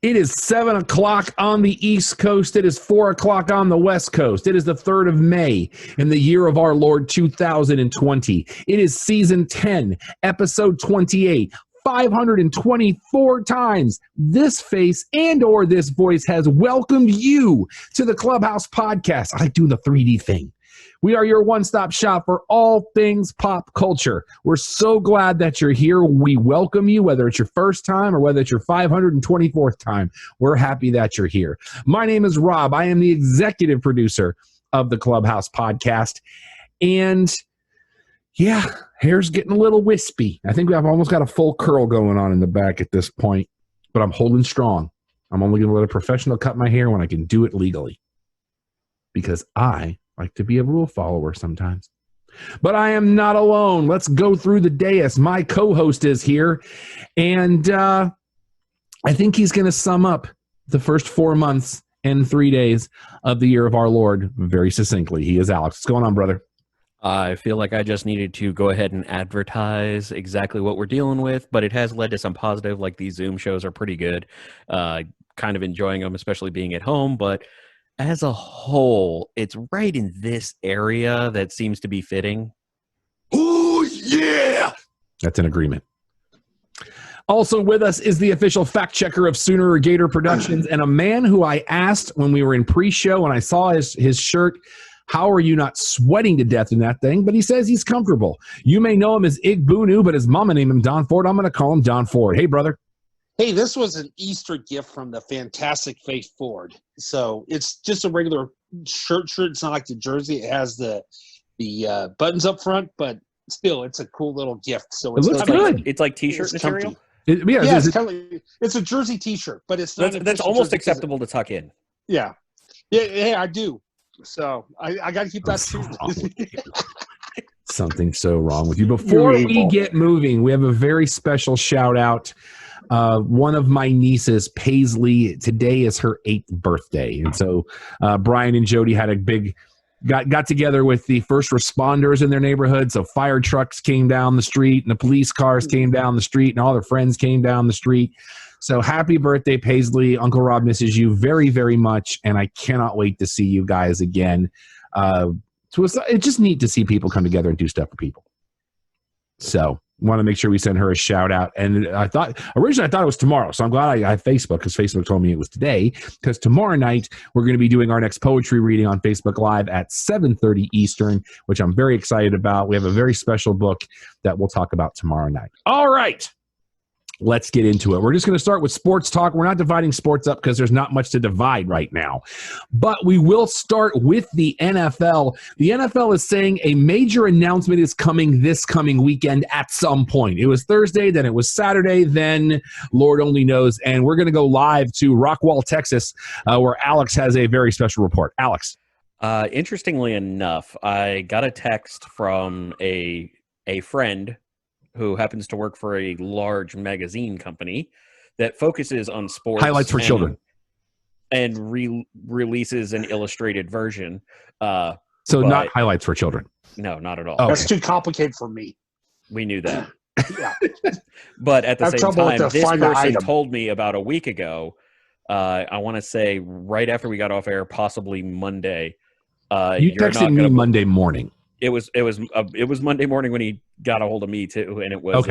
It is 7 o'clock on the East Coast. It is 4 o'clock on the West Coast. It is the 3rd of May in the year of our Lord 2020. It is season 10, episode 28. 524 times this face and or this voice has welcomed you to the Clubhouse Podcast. I like doing the 3D thing. We are your one-stop shop for all things pop culture. We're so glad that you're here. We welcome you, whether it's your first time or whether it's your 524th time. We're happy that you're here. My name is Rob. I am the executive producer of the Clubhouse Podcast. And yeah, hair's getting a little wispy. I think I've almost got a full curl going on in the back at this point, but I'm holding strong. I'm only going to let a professional cut my hair when I can do it legally because I like to be a rule follower sometimes. But I am not alone. Let's go through the dais. My co-host is here, and I think he's going to sum up the first 4 months and 3 days of the year of our Lord very succinctly. He is Alex. What's going on, brother? I feel like I just needed to go ahead and advertise exactly what we're dealing with, but it has led to some positive, like these Zoom shows are pretty good. Kind of enjoying them, especially being at home, but as a whole, it's right in this area that seems to be fitting. Oh, yeah! That's an agreement. Also with us is the official fact checker of Sooner Gator Productions and a man who I asked when we were in pre-show and I saw his shirt, how are you not sweating to death in that thing? But he says he's comfortable. You may know him as Ig Boonu, but his mama named him Don Ford. I'm going to call him Don Ford. Hey, brother. Hey, this was an Easter gift from the Fantastic Faith Ford. So it's just a regular shirt. It's not like the jersey. It has the buttons up front, but still, it's a cool little gift. So it's looks good. It's like T-shirt material? It's a jersey T-shirt, but it's not. That's almost acceptable to tuck in. Yeah, I do. So I got to keep that too. Something so wrong with you. Before we get moving, we have a very special shout out. One of my nieces, Paisley, today is her 8th birthday. And so Brian and Jody had a big got together with the first responders in their neighborhood. So fire trucks came down the street and the police cars came down the street and all their friends came down the street. So happy birthday, Paisley. Uncle Rob misses you very, very much, and I cannot wait to see you guys again. So it's just neat to see people come together and do stuff for people. So want to make sure we send her a shout out. And originally I thought it was tomorrow. So I'm glad I have Facebook because Facebook told me it was today, because tomorrow night we're going to be doing our next poetry reading on Facebook Live at 7:30 Eastern, which I'm very excited about. We have a very special book that we'll talk about tomorrow night. All right. Let's get into it. We're just going to start with sports talk. We're not dividing sports up because there's not much to divide right now. But we will start with the NFL. The NFL is saying a major announcement is coming this coming weekend at some point. It was Thursday, then it was Saturday, then Lord only knows. And we're going to go live to Rockwall, Texas, where Alex has a very special report. Alex. Interestingly enough, I got a text from a friend who happens to work for a large magazine company that focuses on sports. Highlights for children. And releases an illustrated version. Not highlights for children. No, not at all. Okay. That's too complicated for me. We knew that. Yeah. But at the same time, this person told me about a week ago, I want to say right after we got off air, possibly Monday. You texted me Monday morning. It was Monday morning when he got a hold of me too, and it was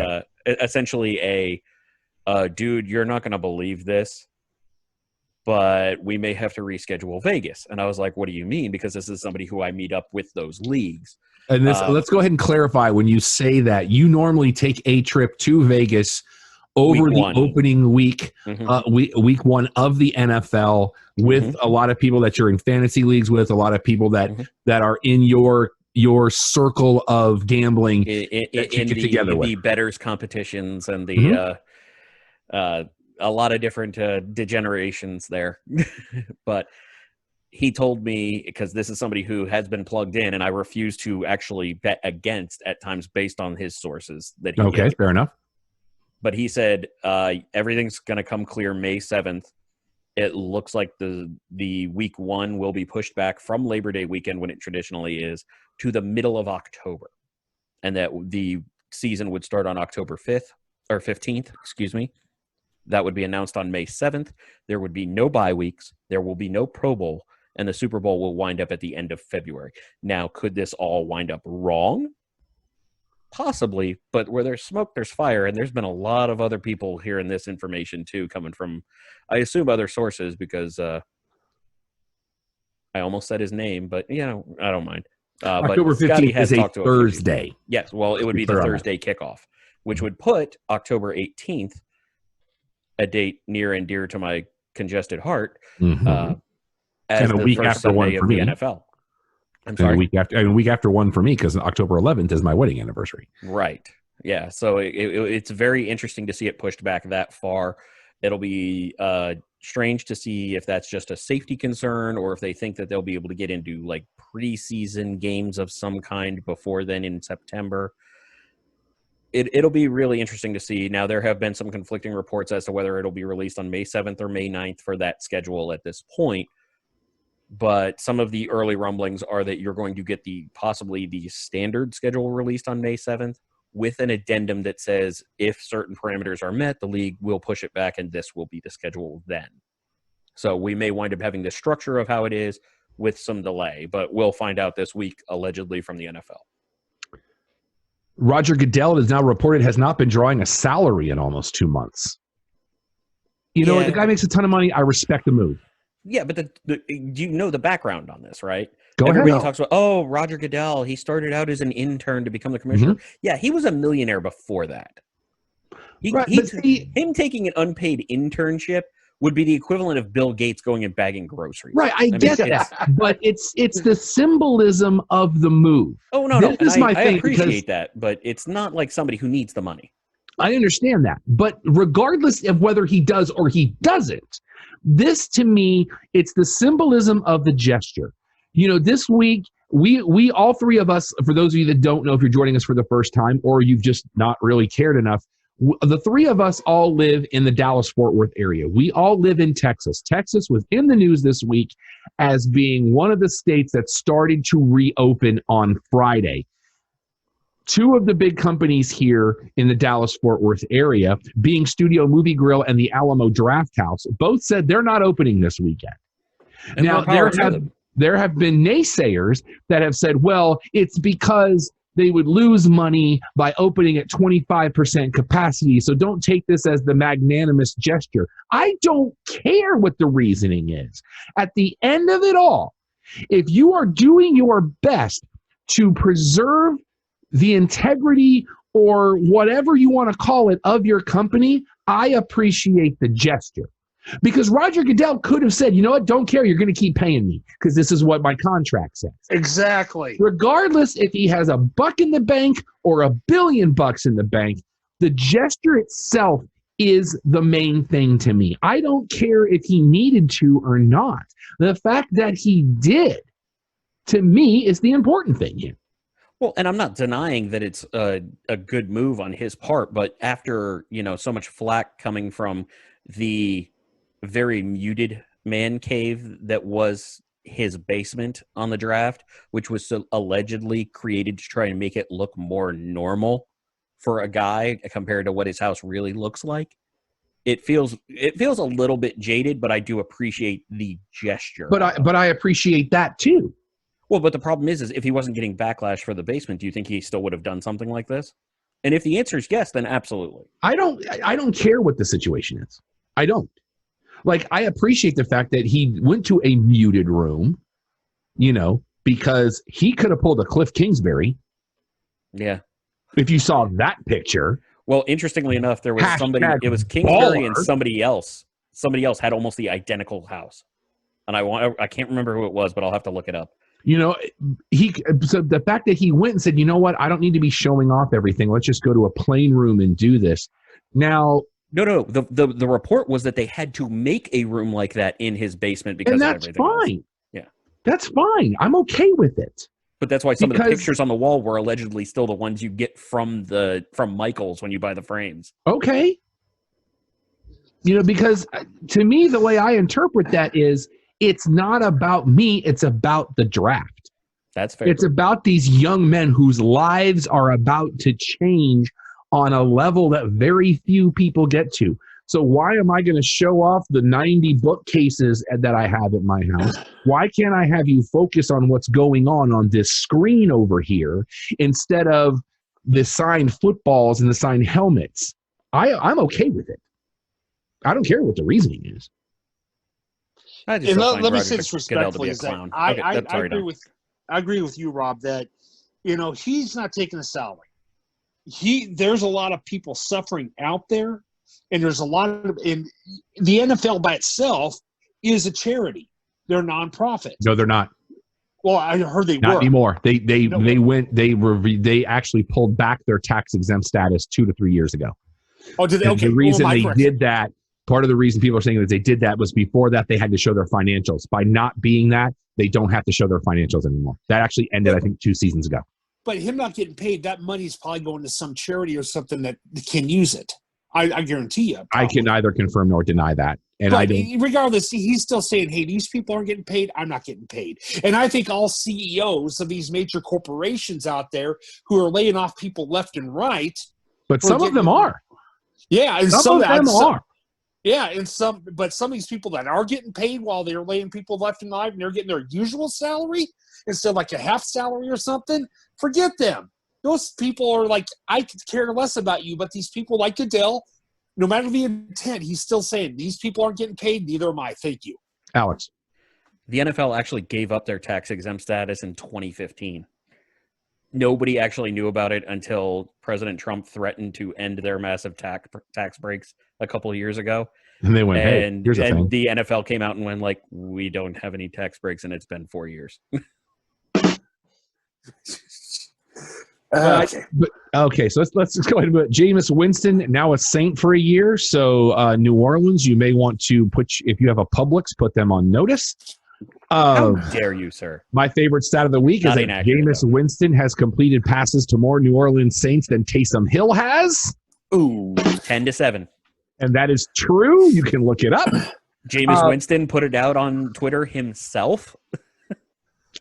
essentially dude, you're not going to believe this, but we may have to reschedule Vegas. And I was like, what do you mean? Because this is somebody who I meet up with those leagues. And let's go ahead and clarify, when you say that, you normally take a trip to Vegas over the opening week, week one of the NFL with a lot of people that you're in fantasy leagues with, a lot of people that are in your circle of gambling in the bettors competitions and the a lot of different degenerations there. But he told me, because this is somebody who has been plugged in, and I refuse to actually bet against at times based on his sources that he gives. Fair enough. But he said everything's going to come clear May 7th. It looks like the week one will be pushed back from Labor Day weekend, when it traditionally is, to the middle of October, and that the season would start on October 5th or 15th, excuse me. That would be announced on May 7th. There would be no bye weeks. There will be no Pro Bowl. And the Super Bowl will wind up at the end of February. Now, could this all wind up wrong? Possibly, but where there's smoke, there's fire. And there's been a lot of other people hearing this information, too, coming from, I assume, other sources, because I almost said his name, but, I don't mind. October 15th is a Thursday. Yes, well, it would be the Thursday kickoff, which would put October 18th, a date near and dear to my congested heart, as and a week after one for me. The NFL. I'm sorry. A week after one for me, because October 11th is my wedding anniversary. Right. Yeah. So it's very interesting to see it pushed back that far. It'll be strange to see if that's just a safety concern, or if they think that they'll be able to get into like preseason games of some kind before then in September. It'll be really interesting to see. Now, there have been some conflicting reports as to whether it'll be released on May 7th or May 9th for that schedule at this point. But some of the early rumblings are that you're going to get possibly the standard schedule released on May 7th with an addendum that says if certain parameters are met, the league will push it back and this will be the schedule then. So we may wind up having the structure of how it is with some delay, but we'll find out this week, allegedly, from the NFL. Roger Goodell is now reported has not been drawing a salary in almost 2 months. The guy makes a ton of money. I respect the move. Yeah, but you know the background on this, right? Everybody talks about, Roger Goodell, he started out as an intern to become the commissioner. Mm-hmm. Yeah, he was a millionaire before that. Him taking an unpaid internship would be the equivalent of Bill Gates going and bagging groceries. Right, I get that, but it's the symbolism of the move. Oh, no. I appreciate that, but it's not like somebody who needs the money. I understand that, but regardless of whether he does or he doesn't, this, to me, it's the symbolism of the gesture. This week, we all three of us, for those of you that don't know, if you're joining us for the first time or you've just not really cared enough, the three of us all live in the Dallas-Fort Worth area. We all live in Texas. Texas was in the news this week as being one of the states that started to reopen on Friday. Two of the big companies here in the Dallas-Fort Worth area, being Studio Movie Grill and the Alamo Draft House, both said they're not opening this weekend. And now, there have been naysayers that have said, well, it's because they would lose money by opening at 25% capacity, so don't take this as the magnanimous gesture. I don't care what the reasoning is. At the end of it all, if you are doing your best to preserve the integrity or whatever you want to call it of your company, I appreciate the gesture. Because Roger Goodell could have said, you know what, don't care, you're going to keep paying me because this is what my contract says. Exactly. Regardless if he has $1 in the bank or $1 billion in the bank, the gesture itself is the main thing to me. I don't care if he needed to or not. The fact that he did, to me, is the important thing here. Well, and I'm not denying that it's a good move on his part, but after, so much flack coming from the very muted man cave that was his basement on the draft, which was so allegedly created to try and make it look more normal for a guy compared to what his house really looks like. It feels a little bit jaded, but I do appreciate the gesture. But I appreciate that too. Well, but the problem is if he wasn't getting backlash for the basement, do you think he still would have done something like this? And if the answer is yes, then absolutely. I don't care what the situation is. I don't. Like, I appreciate the fact that he went to a muted room, because he could have pulled a Cliff Kingsbury. Yeah. If you saw that picture. Well, interestingly enough, there was somebody, it was Kingsbury baller. And somebody else. Somebody else had almost the identical house. And I can't remember who it was, but I'll have to look it up. So the fact that he went and said, you know what, I don't need to be showing off everything. Let's just go to a plain room and do this. Now, No. The report was that they had to make a room like that in his basement because and of that's everything fine. else. Yeah, that's fine. I'm okay with it. But that's why some of the pictures on the wall were allegedly still the ones you get from Michael's when you buy the frames. Okay. Because to me, the way I interpret that is it's not about me. It's about the draft. That's fair. It's about these young men whose lives are about to change on a level that very few people get to. So why am I going to show off the 90 bookcases that I have at my house? Why can't I have you focus on what's going on this screen over here instead of the signed footballs and the signed helmets? I'm okay with it. I don't care what the reasoning is. Let me say this respectfully: is that I agree with you, Rob. That he's not taking a salary. There's a lot of people suffering out there, and there's a lot of the NFL by itself is a charity. They're a nonprofit. No, they're not. Well, I heard they not were. Anymore. They actually pulled back their tax exempt status 2 to 3 years ago. Oh, did they? Okay. The reason they did that. Part of the reason people are saying that they did that was before that they had to show their financials. By not being that, they don't have to show their financials anymore. That actually ended, I think, 2 seasons ago. But him not getting paid, that money's probably going to some charity or something that can use it. I guarantee you. Probably. I can neither confirm nor deny that. And but regardless, he's still saying, hey, these people aren't getting paid. I'm not getting paid. And I think all CEOs of these major corporations out there who are laying off people left and right. But some of them are. Yeah. And some of them are. Yeah, but some of these people that are getting paid while they're laying people left and right and they're getting their usual salary instead of like a half salary or something, forget them. Those people are like, I could care less about you, but these people like Goodell, no matter the intent, he's still saying, these people aren't getting paid, neither am I. Thank you. Alex. The NFL actually gave up their tax-exempt status in 2015. Nobody actually knew about it until President Trump threatened to end their massive tax breaks a couple of years ago. And they went, hey, here's the thing. The NFL came out and went like, we don't have any tax breaks, and it's been 4 years. Okay, so let's go ahead and put Jameis Winston, now a Saint for a year. So New Orleans, you may want to if you have a Publix, put them on notice. How dare you, sir? My favorite stat of the week is that Jameis Winston has completed passes to more New Orleans Saints than Taysom Hill has. Ooh, 10-7. And that is true. You can look it up. Jameis Winston put it out on Twitter himself.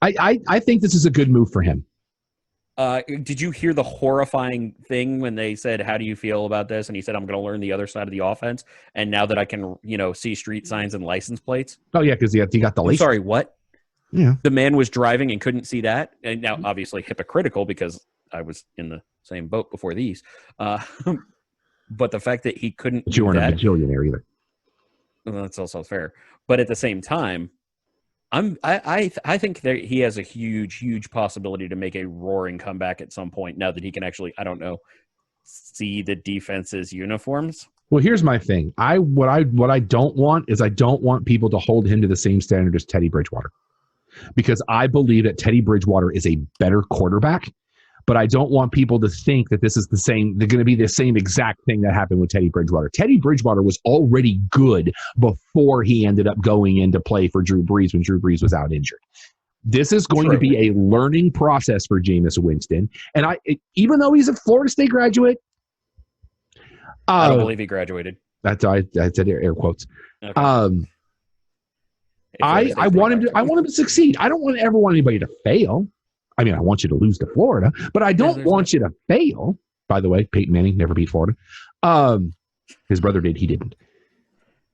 I think this is a good move for him. Did you hear the horrifying thing when they said, how do you feel about this? And he said, I'm going to learn the other side of the offense. And now that I can, see street signs and license plates. Oh, yeah, because he got the license. Sorry, what? Yeah. The man was driving and couldn't see that. And now, obviously, hypocritical because I was in the same boat before these. But the fact that he couldn't But you weren't a bajillionaire either. Well, that's also fair. But at the same time, I think that he has a huge possibility to make a roaring comeback at some point now that he can actually, I don't know, see the defense's uniforms. Well, here's my thing. What I don't want is I don't want people to hold him to the same standard as Teddy Bridgewater. Because I believe that Teddy Bridgewater is a better quarterback, but I don't want people to think that this is the same. They're going to be the same exact thing that happened with Teddy Bridgewater. Teddy Bridgewater was already good before he ended up going in to play for Drew Brees when Drew Brees was out injured. This is going to be a learning process for Jameis Winston. And even though he's a Florida State graduate, I don't believe he graduated. I said air quotes. Okay. I want him to succeed. I don't ever want anybody to fail. I mean, I want you to lose to Florida, but I don't want you to fail. By the way, Peyton Manning never beat Florida. His brother did. He didn't.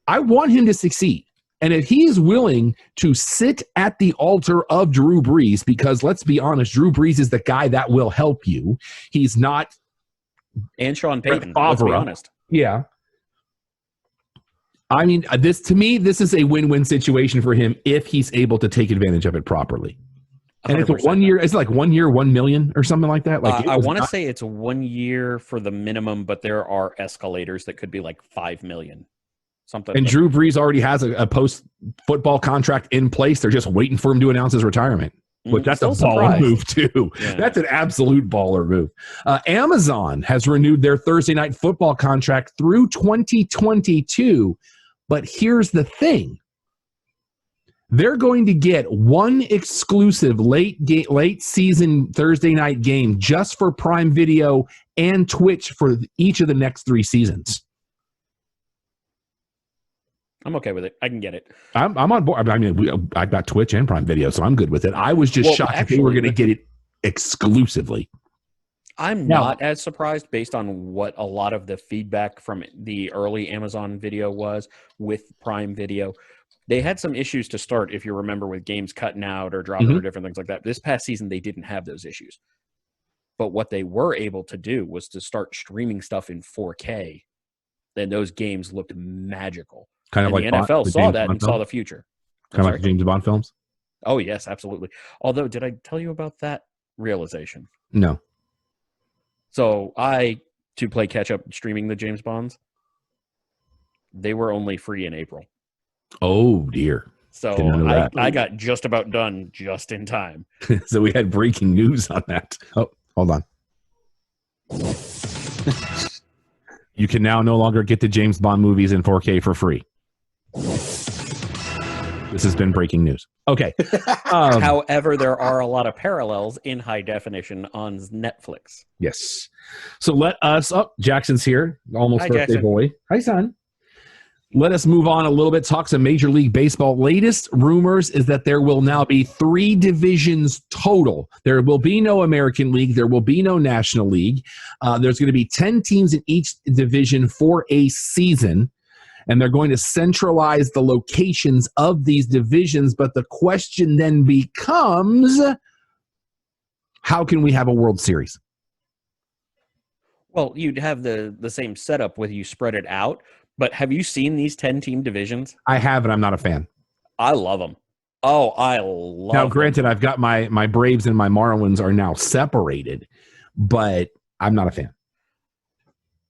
I want him to succeed. And if he is willing to sit at the altar of Drew Brees, because let's be honest, Drew Brees is the guy that will help you. He's not. And Sean Payton, let's be honest. Yeah. I mean, this is a win-win situation for him if he's able to take advantage of it properly. And 100%. It's 1 year. It's like 1 year, 1 million or something like that. Like I want to say it's 1 year for the minimum, but there are escalators that could be like 5 million. Something. And Drew Brees already has a post-football contract in place. They're just waiting for him to announce his retirement. Which that's a baller move too. Yeah. That's an absolute baller move. Amazon has renewed their Thursday Night Football contract through 2022. But here's the thing. They're going to get one exclusive late season Thursday night game just for Prime Video and Twitch for each of the next 3 seasons. I'm okay with it. I can get it. I'm on board. I mean, I got Twitch and Prime Video, so I'm good with it. I was just shocked that they were going to get it exclusively. I'm not as surprised based on what a lot of the feedback from the early Amazon video was with Prime Video. They had some issues to start, if you remember, with games cutting out or dropping or different things like that. This past season, they didn't have those issues. But what they were able to do was to start streaming stuff in 4K. Then those games looked magical. Kind of like the NFL saw that and saw the future. Kind of like James Bond films? Oh, yes, absolutely. Although, did I tell you about that realization? No. So to play catch up streaming the James Bonds, they were only free in April. Oh, dear. So I got just about done just in time. So we had breaking news on that. Oh, hold on. You can now no longer get the James Bond movies in 4K for free. This has been breaking news. Okay. However, there are a lot of parallels in high definition on Netflix. Yes. So let us... Oh, Jackson's here. Almost birthday Jackson. Boy. Hi, son. Let us move on a little bit. Talk some Major League Baseball. Latest rumors is that there will now be 3 divisions total. There will be no American League. There will be no National League. There's going to be 10 teams in each division for a season. And they're going to centralize the locations of these divisions. But the question then becomes, how can we have a World Series? Well, you'd have the same setup whether you spread it out. But have you seen these 10-team divisions? I have, and I'm not a fan. I love them. Oh, I love them. Now, granted, I've got my Braves and my Marlins are now separated, but I'm not a fan.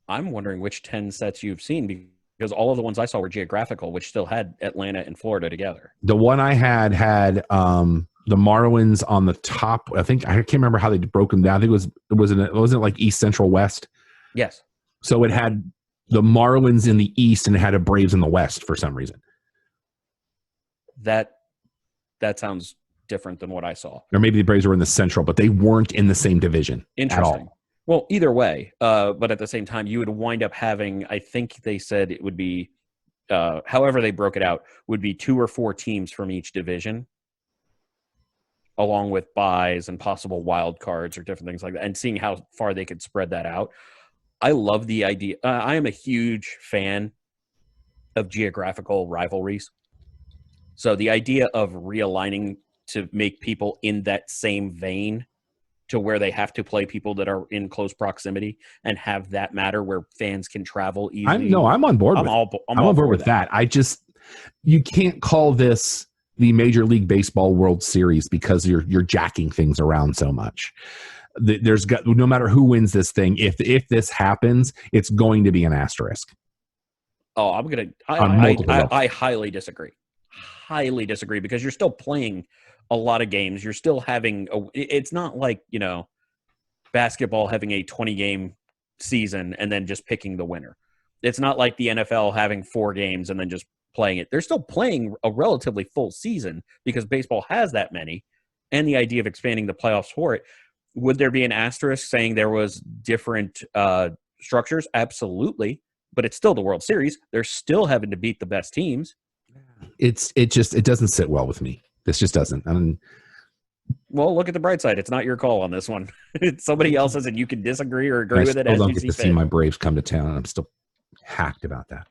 I'm wondering which 10 sets you've seen because all of the ones I saw were geographical, which still had Atlanta and Florida together. The one I had the Marlins on the top. I can't remember how they broke them down. I think it wasn't like East, Central, West. Yes. So it had the Marlins in the East and it had a Braves in the West for some reason. That sounds different than what I saw. Or maybe the Braves were in the Central, but they weren't in the same division at all. Well, either way, but at the same time, you would wind up having, I think they said it would be, however they broke it out, would be 2 or 4 teams from each division, along with buys and possible wild cards or different things like that, and seeing how far they could spread that out. I love the idea. I am a huge fan of geographical rivalries. So the idea of realigning to make people in that same vein to where they have to play people that are in close proximity and have that matter where fans can travel easily. I'm on board. I'm on board with that. You can't call this the Major League Baseball World Series because you're jacking things around so much. No matter who wins this thing, if this happens, it's going to be an asterisk. Oh, I highly disagree. Highly disagree because you're still playing a lot of games. You're still having it's not like, basketball having a 20-game season and then just picking the winner. It's not like the NFL having 4 games and then just playing it. They're still playing a relatively full season because baseball has that many, and the idea of expanding the playoffs for it. Would there be an asterisk saying there was different structures? Absolutely. But it's still the World Series. They're still having to beat the best teams. It doesn't sit well with me. This just doesn't. Well, look at the bright side. It's not your call on this one. It's somebody else's, and you can disagree or agree with it as you see fit. I don't get to see my Braves come to town, and I'm still hacked about that.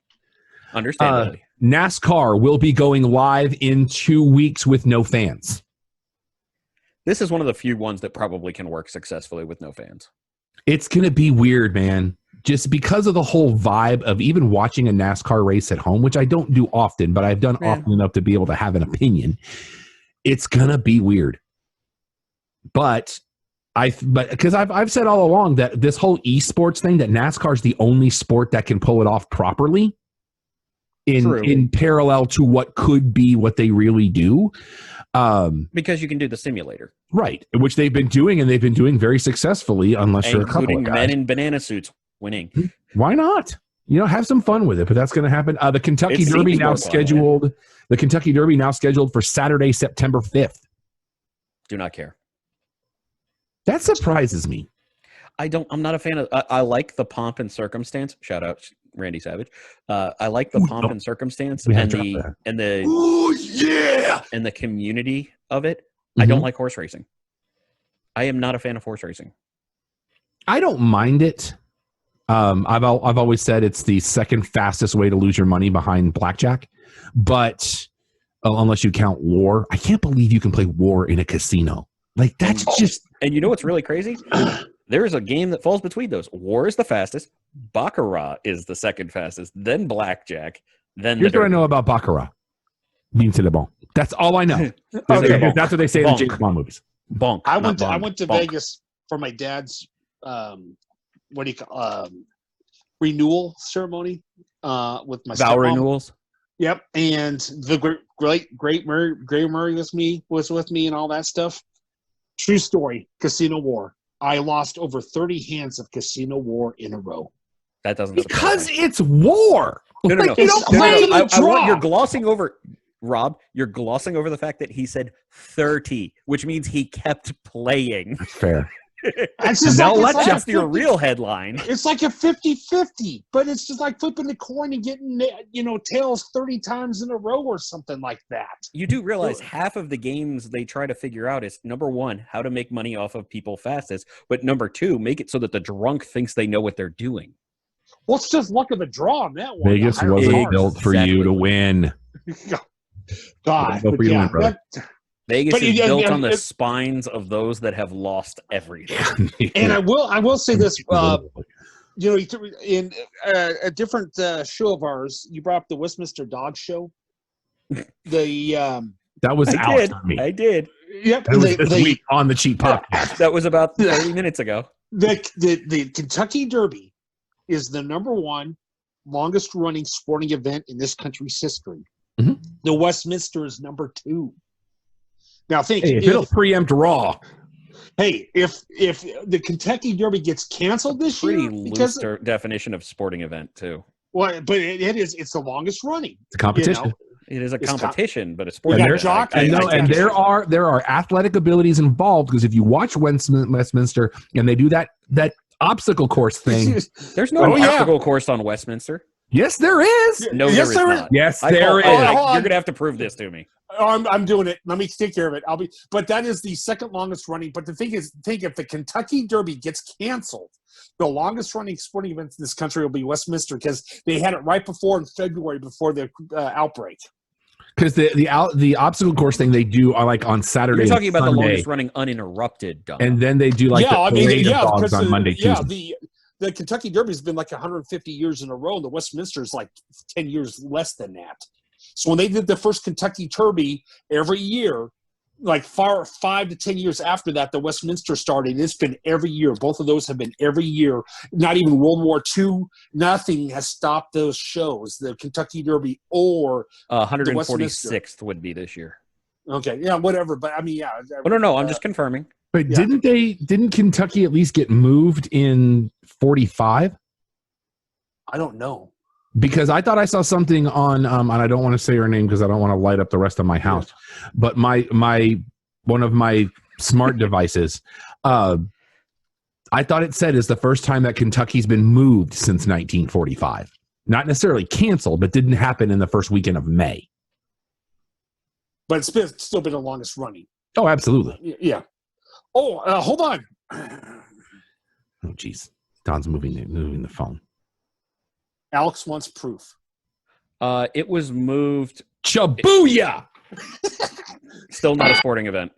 Understandably. NASCAR will be going live in 2 weeks with no fans. This is one of the few ones that probably can work successfully with no fans. It's going to be weird, man. Just because of the whole vibe of even watching a NASCAR race at home, which I don't do often, but I've done often enough to be able to have an opinion. It's going to be weird. But because I've said all along that this whole esports thing, that NASCAR is the only sport that can pull it off properly in parallel to what could be what they really do. Because you can do the simulator. Right, which they've been doing, and they've been doing very successfully, unless you're a couple of guys. Including men in banana suits winning. Why not? Have some fun with it, but that's going to happen. The Kentucky Derby now scheduled. The Kentucky Derby now scheduled for Saturday, September 5th. Do not care. That surprises me. I'm not a fan of. I like the pomp and circumstance. Shout out Randy Savage. I like the pomp and circumstance and the and the community of it. I don't like horse racing. I am not a fan of horse racing. I don't mind it. I've always said it's the second fastest way to lose your money behind blackjack, but unless you count war, I can't believe you can play war in a casino. Like that's just. And you know what's really crazy? There is a game that falls between those. War is the fastest. Baccarat is the second fastest. Then blackjack. Then here's what I know about Baccarat. Bean to the bone. That's all I know. That's what they say in the James Bond movies. Bonk. I went to Vegas for my dad's renewal ceremony with my vow stepmom. renewals. Yep, and the great Murray was with me and all that stuff. True story. Casino war. I lost over 30 hands of casino war in a row. That doesn't because it's war. No. You don't play I want, you're glossing over. Rob, you're glossing over the fact that he said 30, which means he kept playing. That's fair. That's just that's your real headline. It's like a 50-50, but it's just like flipping the coin and getting, tails 30 times in a row or something like that. You do realize half of the games they try to figure out is, number one, how to make money off of people fastest, but number two, make it so that the drunk thinks they know what they're doing. Well, it's just luck of the draw on that one. Vegas wasn't built for you to win. God, Vegas is built on the spines of those that have lost everything. And I will say this, in a different show of ours, you brought up the Westminster Dog Show. That was I did. Yep. That was this week on the Cheap Podcast. That was about 30 minutes ago. The Kentucky Derby is the number one longest running sporting event in this country's history. Mm-hmm. The Westminster is number 2. Now think if it'll preempt Raw. Hey, if the Kentucky Derby gets canceled this year, pretty loose definition of sporting event too. Well, but it's the longest running. It's a competition. It is a competition, but a sporting event. And there are athletic abilities involved, because if you watch Westminster and they do that obstacle course thing, there's no obstacle course on Westminster. Yes, there is. No, there is not. Yes, there is. You're going to have to prove this to me. I'm doing it. Let me take care of it. But that is the second longest running. But the thing is, if the Kentucky Derby gets canceled, the longest running sporting event in this country will be Westminster, because they had it right before in February before the outbreak. Because the obstacle course thing they do are like on Saturday. You're talking about Sunday, the longest running uninterrupted, Dom. And then they do like the dogs on Monday, Tuesday. The Kentucky Derby has been like 150 years in a row, and the Westminster is like 10 years less than that. So when they did the first Kentucky Derby every year, like 5 to 10 years after that, the Westminster started. It's been every year. Both of those have been every year. Not even World War II. Nothing has stopped those shows. The Kentucky Derby or 146th would be this year. Okay, yeah, whatever. But I mean, yeah. No. I'm just confirming. But didn't Kentucky at least get moved in 45? I don't know. Because I thought I saw something on, and I don't want to say her name because I don't want to light up the rest of my house. Yeah. But one of my smart devices, I thought it said is the first time that Kentucky's been moved since 1945. Not necessarily canceled, but didn't happen in the first weekend of May. But it's still been the longest running. Oh, absolutely. Yeah. Oh, hold on. Oh, geez. Don's moving the phone. Alex wants proof. It was moved. Chabooyah! Still not a sporting event.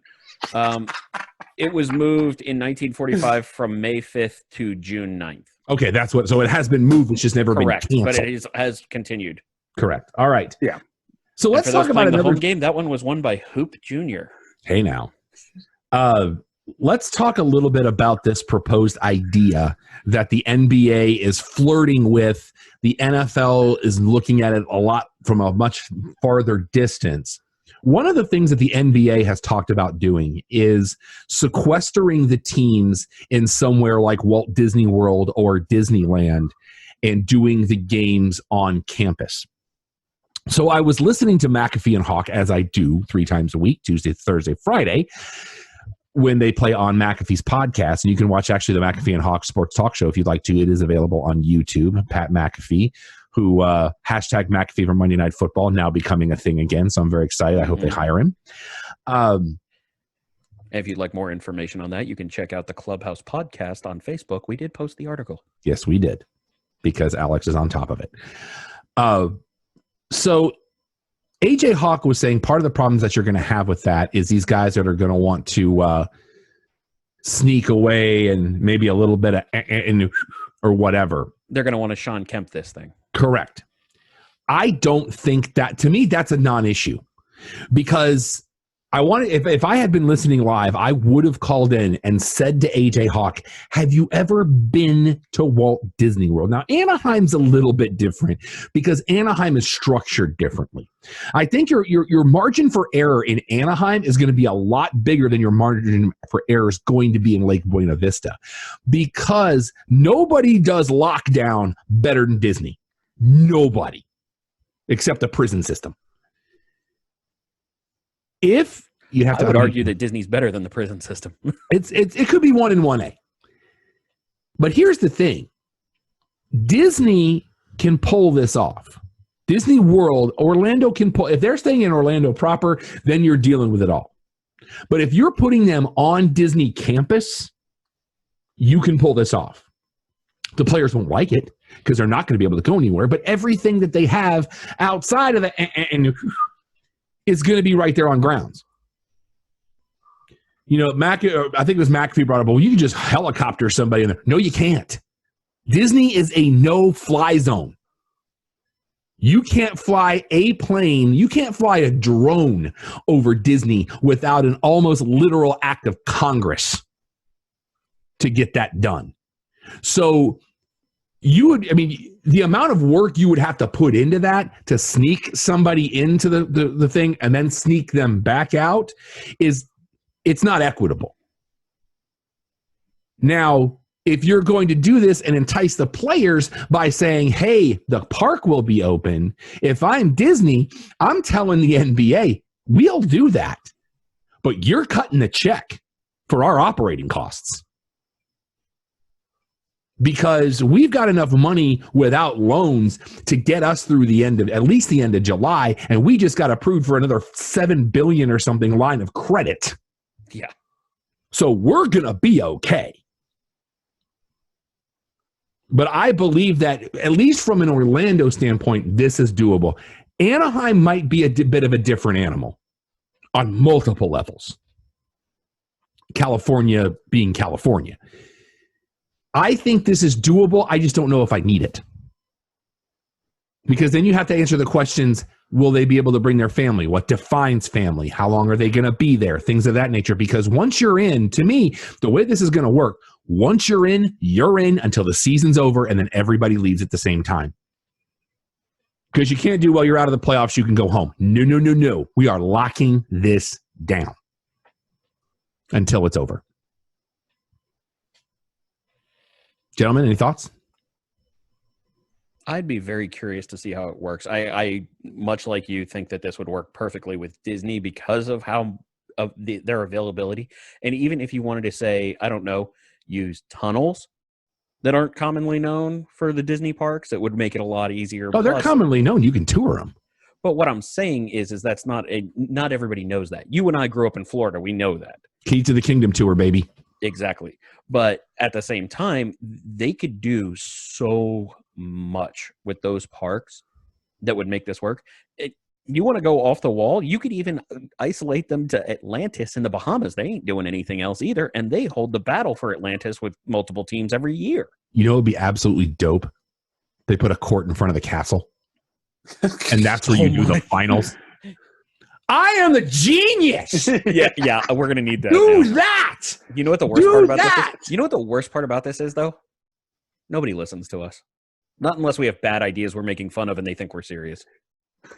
It was moved in 1945 from May 5th to June 9th. Okay, that's what. So it has been moved. It's just never been canceled. But it has continued. Correct. All right. Yeah. So let's talk about another home game. That one was won by Hoop Jr. Hey, now. Let's talk a little bit about this proposed idea that the NBA is flirting with. The NFL is looking at it a lot from a much farther distance. One of the things that the NBA has talked about doing is sequestering the teams in somewhere like Walt Disney World or Disneyland and doing the games on campus. So I was listening to McAfee and Hawk, as I do 3 times a week, Tuesday, Thursday, Friday, when they play on McAfee's podcast. And you can watch actually the McAfee and Hawk Sports Talk Show if you'd like to. It is available on YouTube. Pat McAfee, who hashtag McAfee for Monday Night Football, now becoming a thing again. So I'm very excited. I hope they hire him. If you'd like more information on that, you can check out the Clubhouse podcast on Facebook. We did post the article. Yes, we did, because Alex is on top of it. So AJ Hawk was saying part of the problems that you're going to have with that is these guys that are going to want to sneak away and maybe a little bit of or whatever. They're going to want to Sean Kemp this thing. Correct. I don't think that, to me, that's a non-issue, because if I had been listening live, I would have called in and said to AJ Hawk, have you ever been to Walt Disney World? Now, Anaheim's a little bit different because Anaheim is structured differently. I think your margin for error in Anaheim is going to be a lot bigger than your margin for error is going to be in Lake Buena Vista, because nobody does lockdown better than Disney. Nobody, except the prison system. If you have to, I would argue that Disney's better than the prison system. It could be 1 and 1A. But here's the thing. Disney can pull this off. Disney World, Orlando can pull. If they're staying in Orlando proper, then you're dealing with it all. But if you're putting them on Disney campus, you can pull this off. The players won't like it because they're not going to be able to go anywhere. But everything that they have outside of the is going to be right there on grounds. You know, I think it was McAfee brought up, well, you can just helicopter somebody in there. No, you can't. Disney is a no-fly zone. You can't fly a plane. You can't fly a drone over Disney without an almost literal act of Congress to get that done. So the amount of work you would have to put into that to sneak somebody into the thing and then sneak them back out it's not equitable. Now, if you're going to do this and entice the players by saying, hey, the park will be open, if I'm Disney, I'm telling the NBA, we'll do that. But you're cutting the check for our operating costs. Because we've got enough money without loans to get us through at least the end of July, and we just got approved for another $7 billion or something line of credit. Yeah. So we're going to be okay. But I believe that, at least from an Orlando standpoint, this is doable. Anaheim might be a bit of a different animal on multiple levels. California being California. I think this is doable. I just don't know if I need it. Because then you have to answer the questions, will they be able to bring their family? What defines family? How long are they going to be there? Things of that nature. Because once you're in, to me, the way this is going to work, once you're in until the season's over, and then everybody leaves at the same time. Because you can't do, well, you're out of the playoffs, you can go home. No. We are locking this down until it's over. Gentlemen, any thoughts? I'd be very curious to see how it works. I much like you, think that this would work perfectly with Disney because of their availability. And even if you wanted to say, I don't know, use tunnels that aren't commonly known for the Disney parks, it would make it a lot easier. Oh, they're commonly known. You can tour them. But what I'm saying is that's not everybody knows that. You and I grew up in Florida. We know that. Key to the Kingdom tour, baby. Exactly. But at the same time, they could do so much with those parks that would make this work. You want to go off the wall, you could even isolate them to Atlantis in the Bahamas. They ain't doing anything else either, and they hold the battle for Atlantis with multiple teams every year. You know, it would be absolutely dope. They put a court in front of the castle, and that's where you do the finals. I am the genius. Yeah, we're gonna need that. Do that. You know what the worst part about this is? You know what the worst part about this is, though? Nobody listens to us. Not unless we have bad ideas we're making fun of and they think we're serious.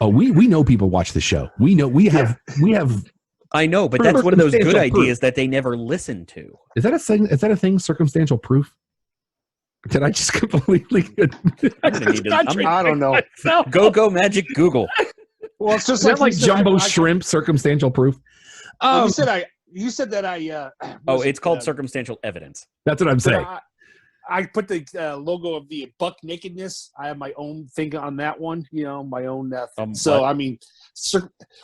Oh, we know people watch the show. We know we have. I know, but that's one of those good ideas that they never listen to. Is that a thing? Is that a thing? Circumstantial proof? Did I just completely? I don't know. Go Magic Google. Well, it's just like jumbo shrimp. Circumstantial proof. You said that I. It's called circumstantial evidence. That's what I'm saying. I put the logo of the Buck Nakedness. I have my own thing on that one. My own. So I mean,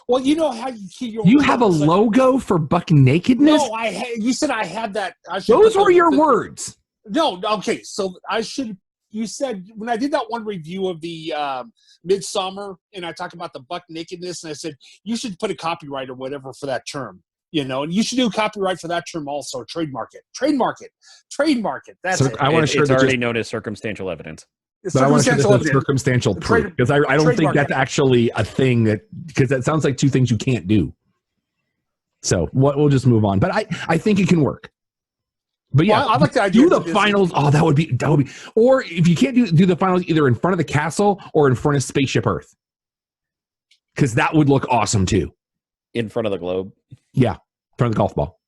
well, you know how you have a logo for Buck Nakedness? No, you said I had that. Those were your words. No, okay. So I should. You said when I did that one review of the Midsummer, and I talked about the Buck Nakedness, and I said you should put a copyright or whatever for that term. And you should do a copyright for that term also. Trademark it. That's it. I want to it's already known as circumstantial evidence. But I want to show circumstantial proof because I don't think that's actually a thing because that sounds like two things you can't do. So we'll just move on. But I think it can work. But yeah, I like the idea. Do the finals. Oh, that would be. Or if you can't do the finals, either in front of the castle or in front of Spaceship Earth, because that would look awesome too. In front of the globe. Yeah, in front of the golf ball.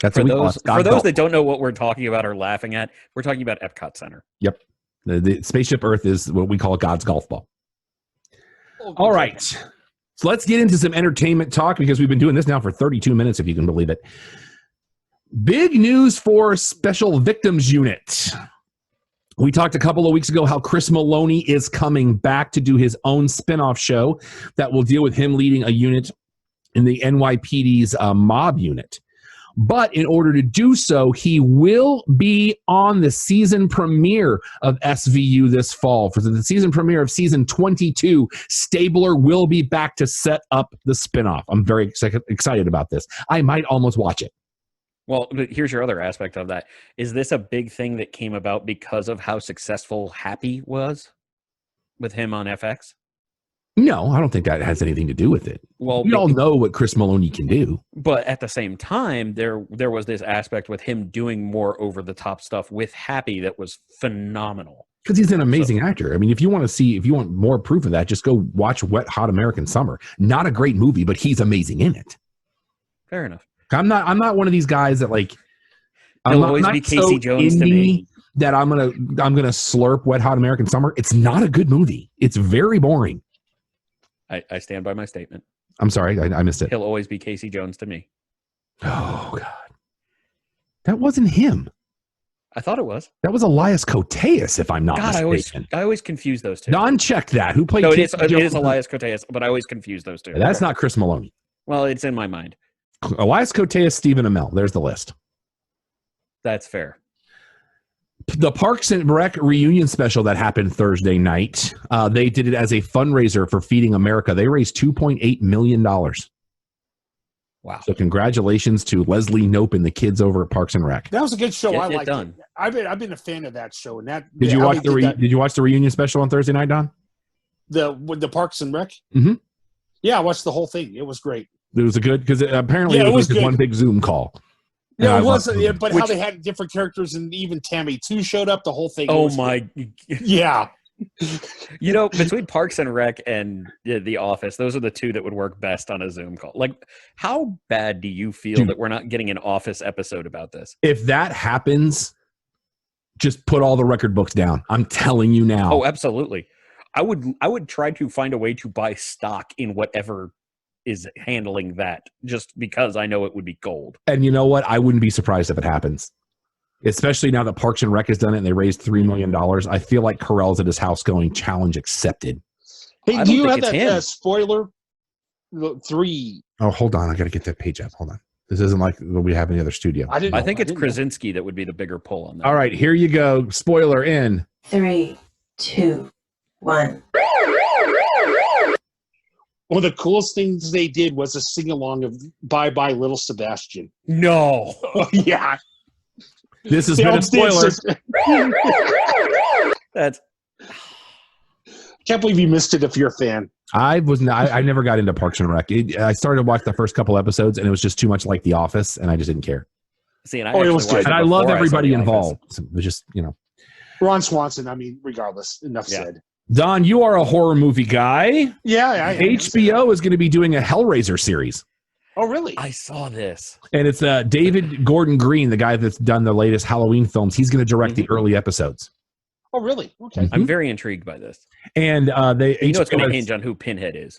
That's for those that don't know what we're talking about or laughing at, we're talking about Epcot Center. Yep. The Spaceship Earth is what we call God's golf ball. All right. So let's get into some entertainment talk because we've been doing this now for 32 minutes, if you can believe it. Big news for Special Victims Unit. We talked a couple of weeks ago how Chris Malone is coming back to do his own spinoff show that will deal with him leading a unit in the NYPD's mob unit. But in order to do so, he will be on the season premiere of SVU this fall. For the season premiere of season 22, Stabler will be back to set up the spinoff. I'm very excited about this. I might almost watch it. Well, but here's your other aspect of that. Is this a big thing that came about because of how successful Happy was with him on FX? No, I don't think that has anything to do with it. Well, we all know what Chris Malone can do. But at the same time, there was this aspect with him doing more over-the-top stuff with Happy that was phenomenal. Because he's an amazing actor. I mean, if you want more proof of that, just go watch Wet Hot American Summer. Not a great movie, but he's amazing in it. Fair enough. I'm not one of these guys that like. He'll always be Casey Jones to me. That I'm gonna slurp Wet Hot American Summer. It's not a good movie. It's very boring. I stand by my statement. I'm sorry, I missed it. He'll always be Casey Jones to me. Oh God, that wasn't him. I thought it was. That was Elias Koteas, if I'm not mistaken. I always confuse those two. Non-check that. Who played? No, it is Elias Koteas, but I always confuse those two. That's not Chris Malone. Well, it's in my mind. Elias Koteas, Stephen Amell. There's the list. That's fair. The Parks and Rec reunion special that happened Thursday night, they did it as a fundraiser for Feeding America. They raised $2.8 million. Wow. So congratulations to Leslie Knope and the kids over at Parks and Rec. That was a good show. I liked it. I've been a fan of that show. And did you watch the reunion special on Thursday night, Don? The Parks and Rec? Mm-hmm. Yeah, I watched the whole thing. It was great. It was a good, because apparently it was one big Zoom call. Yeah, it was. But how they had different characters, and even Tammy 2 showed up. The whole thing. Oh my! Yeah. Between Parks and Rec and The Office, those are the two that would work best on a Zoom call. Like, how bad do you feel that we're not getting an Office episode about this? If that happens, just put all the record books down. I'm telling you now. Oh, absolutely. I would try to find a way to buy stock in whatever is handling that, just because I know it would be gold. And you know what? I wouldn't be surprised if it happens. Especially now that Parks and Rec has done it and they raised $3 million. I feel like Carell's at his house going, challenge accepted. Hey, do you have that spoiler? 3. Oh, hold on. I got to get that page up. Hold on. This isn't like what we have in the other studio. I think it's Krasinski that would be the bigger pull on that. All right, here you go. Spoiler in 3, 2, 1. One of the coolest things they did was a sing-along of Bye Bye Little Sebastian. No. Oh, yeah. This has been a spoiler. That's. Can't believe you missed it if you're a fan. I never got into Parks and Rec. I started to watch the first couple episodes, and it was just too much like The Office, and I just didn't care. See, and it was good. And I love everybody involved. So it was just, Ron Swanson, I mean, regardless, enough said. Don, you are a horror movie guy. Yeah. HBO is going to be doing a Hellraiser series. Oh, really? I saw this. And it's David Gordon Green, the guy that's done the latest Halloween films. He's going to direct the early episodes. Oh, really? Okay. I'm very intrigued by this. And it's going to hinge on who Pinhead is.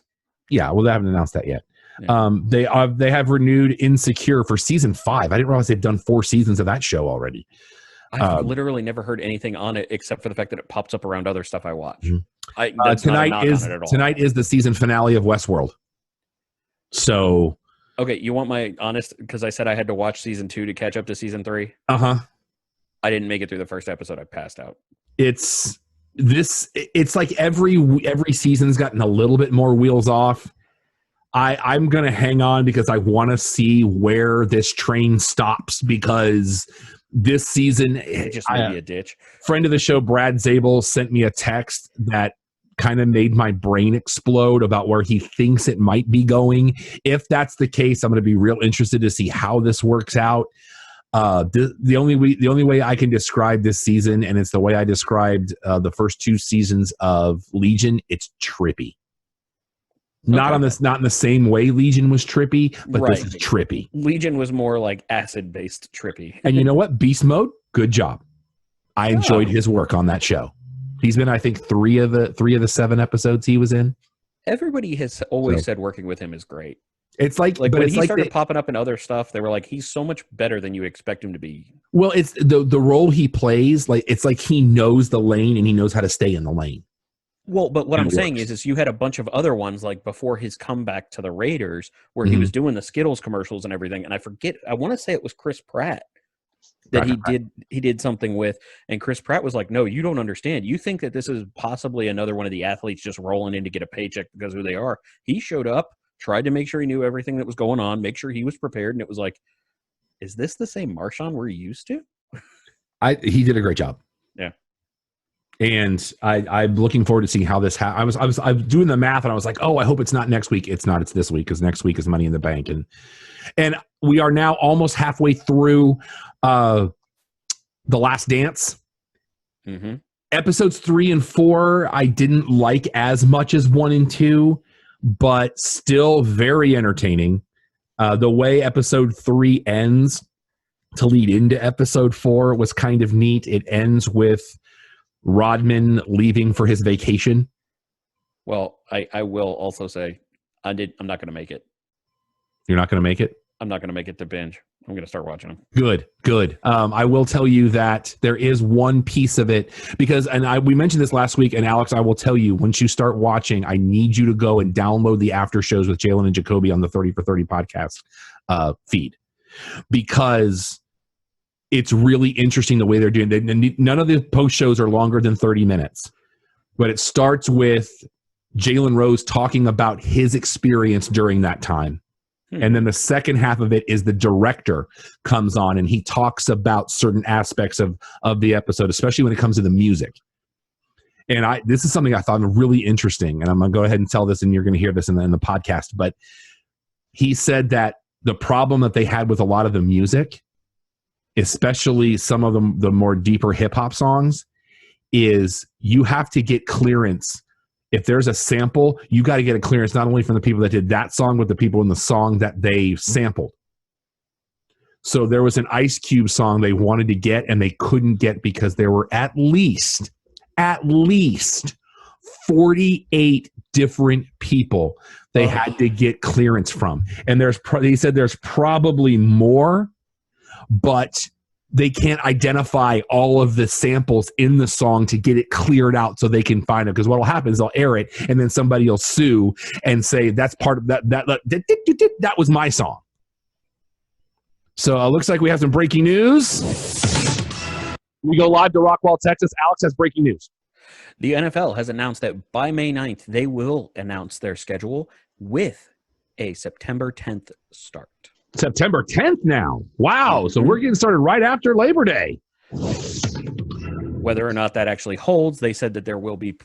Yeah, well, they haven't announced that yet. Yeah. They have renewed Insecure for season 5. I didn't realize they've done 4 seasons of that show already. I've literally never heard anything on it except for the fact that it pops up around other stuff I watch. Mm-hmm. Tonight is the season finale of Westworld. So, okay, you want my honest? Because I said I had to watch season 2 to catch up to season 3. I didn't make it through the first episode. I passed out. It's like every season's gotten a little bit more wheels off. I'm going to hang on because I want to see where this train stops, because this season it just may be a ditch. Friend of the show, Brad Zabel, sent me a text that kind of made my brain explode about where he thinks it might be going. If that's the case, I'm going to be real interested to see how this works out. The only way I can describe this season, and it's the way I described the first 2 seasons of Legion, it's trippy. Not in the same way Legion was trippy, but This is trippy. Legion was more like acid-based trippy. And you know what? Beast Mode, good job. I enjoyed his work on that show. He's been, I think, 3 of the 7 episodes he was in. Everybody has always said working with him is great. It's like when he started popping up in other stuff, they were like, he's so much better than you expect him to be. Well, it's the role he plays, it's like he knows the lane and he knows how to stay in the lane. Well, but what I'm saying is you had a bunch of other ones like before his comeback to the Raiders where he was doing the Skittles commercials and everything. And I want to say it was Chris Pratt that he did something with. And Chris Pratt was like, no, you don't understand. You think that this is possibly another one of the athletes just rolling in to get a paycheck because of who they are. He showed up, tried to make sure he knew everything that was going on, make sure he was prepared. And it was like, is this the same Marshawn we're used to? He did a great job. Yeah. And I'm looking forward to seeing how this happens. I was doing the math and I was like, oh, I hope it's not next week. It's not. It's this week, because next week is Money in the Bank. And we are now almost halfway through The Last Dance. Mm-hmm. Episodes 3 and 4 I didn't like as much as 1 and 2, but still very entertaining. The way episode 3 ends to lead into episode 4 was kind of neat. It ends with Rodman leaving for his vacation. Well, I will also say I'm not going to make it. You're not going to make it? I'm not going to make it to binge. I'm going to start watching them. Good. I will tell you that there is one piece of it because, we mentioned this last week, and Alex, I will tell you, once you start watching, I need you to go and download the after shows with Jalen and Jacoby on the 30 for 30 podcast feed, because it's really interesting the way they're doing it. None of the post shows are longer than 30 minutes, but it starts with Jalen Rose talking about his experience during that time. And then the second half of it is the director comes on and he talks about certain aspects of the episode, especially when it comes to the music. And this is something I thought really interesting, and I'm going to go ahead and tell this, and you're going to hear this in the podcast. But he said that the problem that they had with a lot of the music, especially some of the more deeper hip hop songs, is you have to get clearance. If there's a sample, you got to get a clearance not only from the people that did that song, but the people in the song that they sampled. So there was an Ice Cube song they wanted to get and they couldn't get because there were at least 48 different people they had to get clearance from. And they said there's probably more, but they can't identify all of the samples in the song to get it cleared out so they can find it. Because what will happen is they'll air it and then somebody will sue and say that's part of that was my song. So it looks like we have some breaking news. We go live to Rockwall, Texas. Alex has breaking news. The NFL has announced that by May 9th, they will announce their schedule with a September 10th start. September 10th now. Wow. So we're getting started right after Labor Day. Whether or not that actually holds, they said that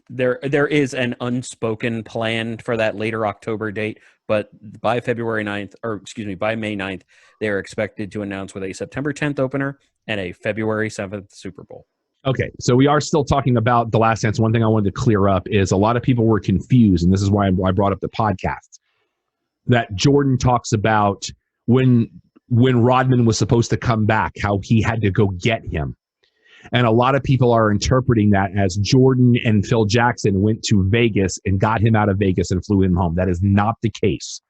there is an unspoken plan for that later October date, but by May 9th, they're expected to announce with a September 10th opener and a February 7th Super Bowl. Okay, so we are still talking about The Last Dance. One thing I wanted to clear up is a lot of people were confused, and this is why I brought up the podcast, that Jordan talks about when Rodman was supposed to come back, how he had to go get him. And a lot of people are interpreting that as Jordan and Phil Jackson went to Vegas and got him out of Vegas and flew him home. That is not the case.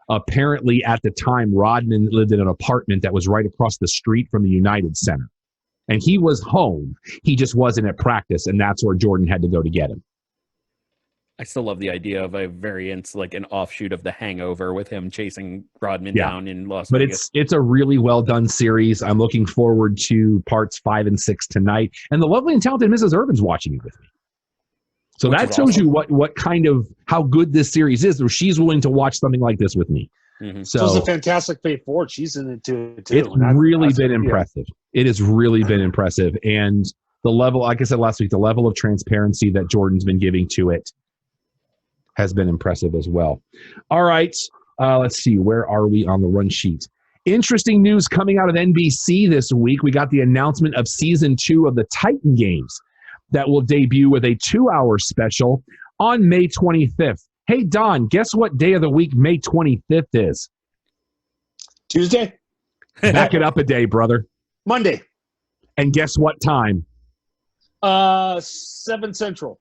Apparently, at the time, Rodman lived in an apartment that was right across the street from the United Center. And he was home. He just wasn't at practice, and that's where Jordan had to go to get him. I still love the idea of a variant, like an offshoot of The Hangover with him chasing Rodman down in Las Vegas. But it's a really well done series. I'm looking forward to parts 5 and 6 tonight. And the lovely and talented Mrs. Urban's watching it with me. So that shows you what kind of how good this series is, where she's willing to watch something like this with me. Mm-hmm. So it's a Fantastic Fate 4. She's in it too. It's really been impressive. It has really been impressive. And the level, like I said last week, the level of transparency that Jordan's been giving to it has been impressive as well. All right. Let's see. Where are we on the run sheet? Interesting news coming out of NBC this week. We got the announcement of season 2 of the Titan Games that will debut with a 2-hour special on May 25th. Hey, Don, guess what day of the week May 25th is? Tuesday? Back it up a day, brother. Monday. And guess what time? 7 Central.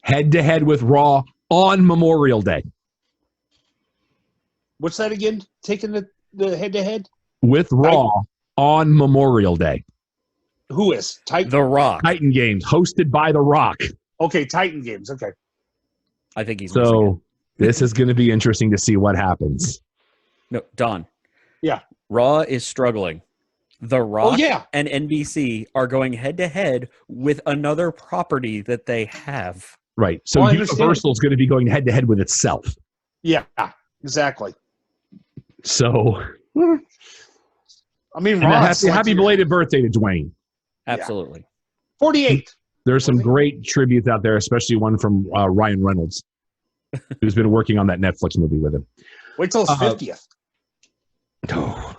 Head-to-head with Raw on Memorial Day. What's that again? Taking the head-to-head? With Raw on Memorial Day. Who is? Titan? The Rock. Titan Games, hosted by The Rock. Okay, Titan Games. Okay. I think he's so. This is going to be interesting to see what happens. No, Don. Yeah. Raw is struggling. The Rock and NBC are going head-to-head with another property that they have. Right. So Universal is going to be going head-to-head with itself. Yeah, exactly. So, I mean, happy belated birthday to Dwayne. Absolutely. 48. There's some great tributes out there, especially one from Ryan Reynolds, who's been working on that Netflix movie with him. Wait till his 50th. Oh.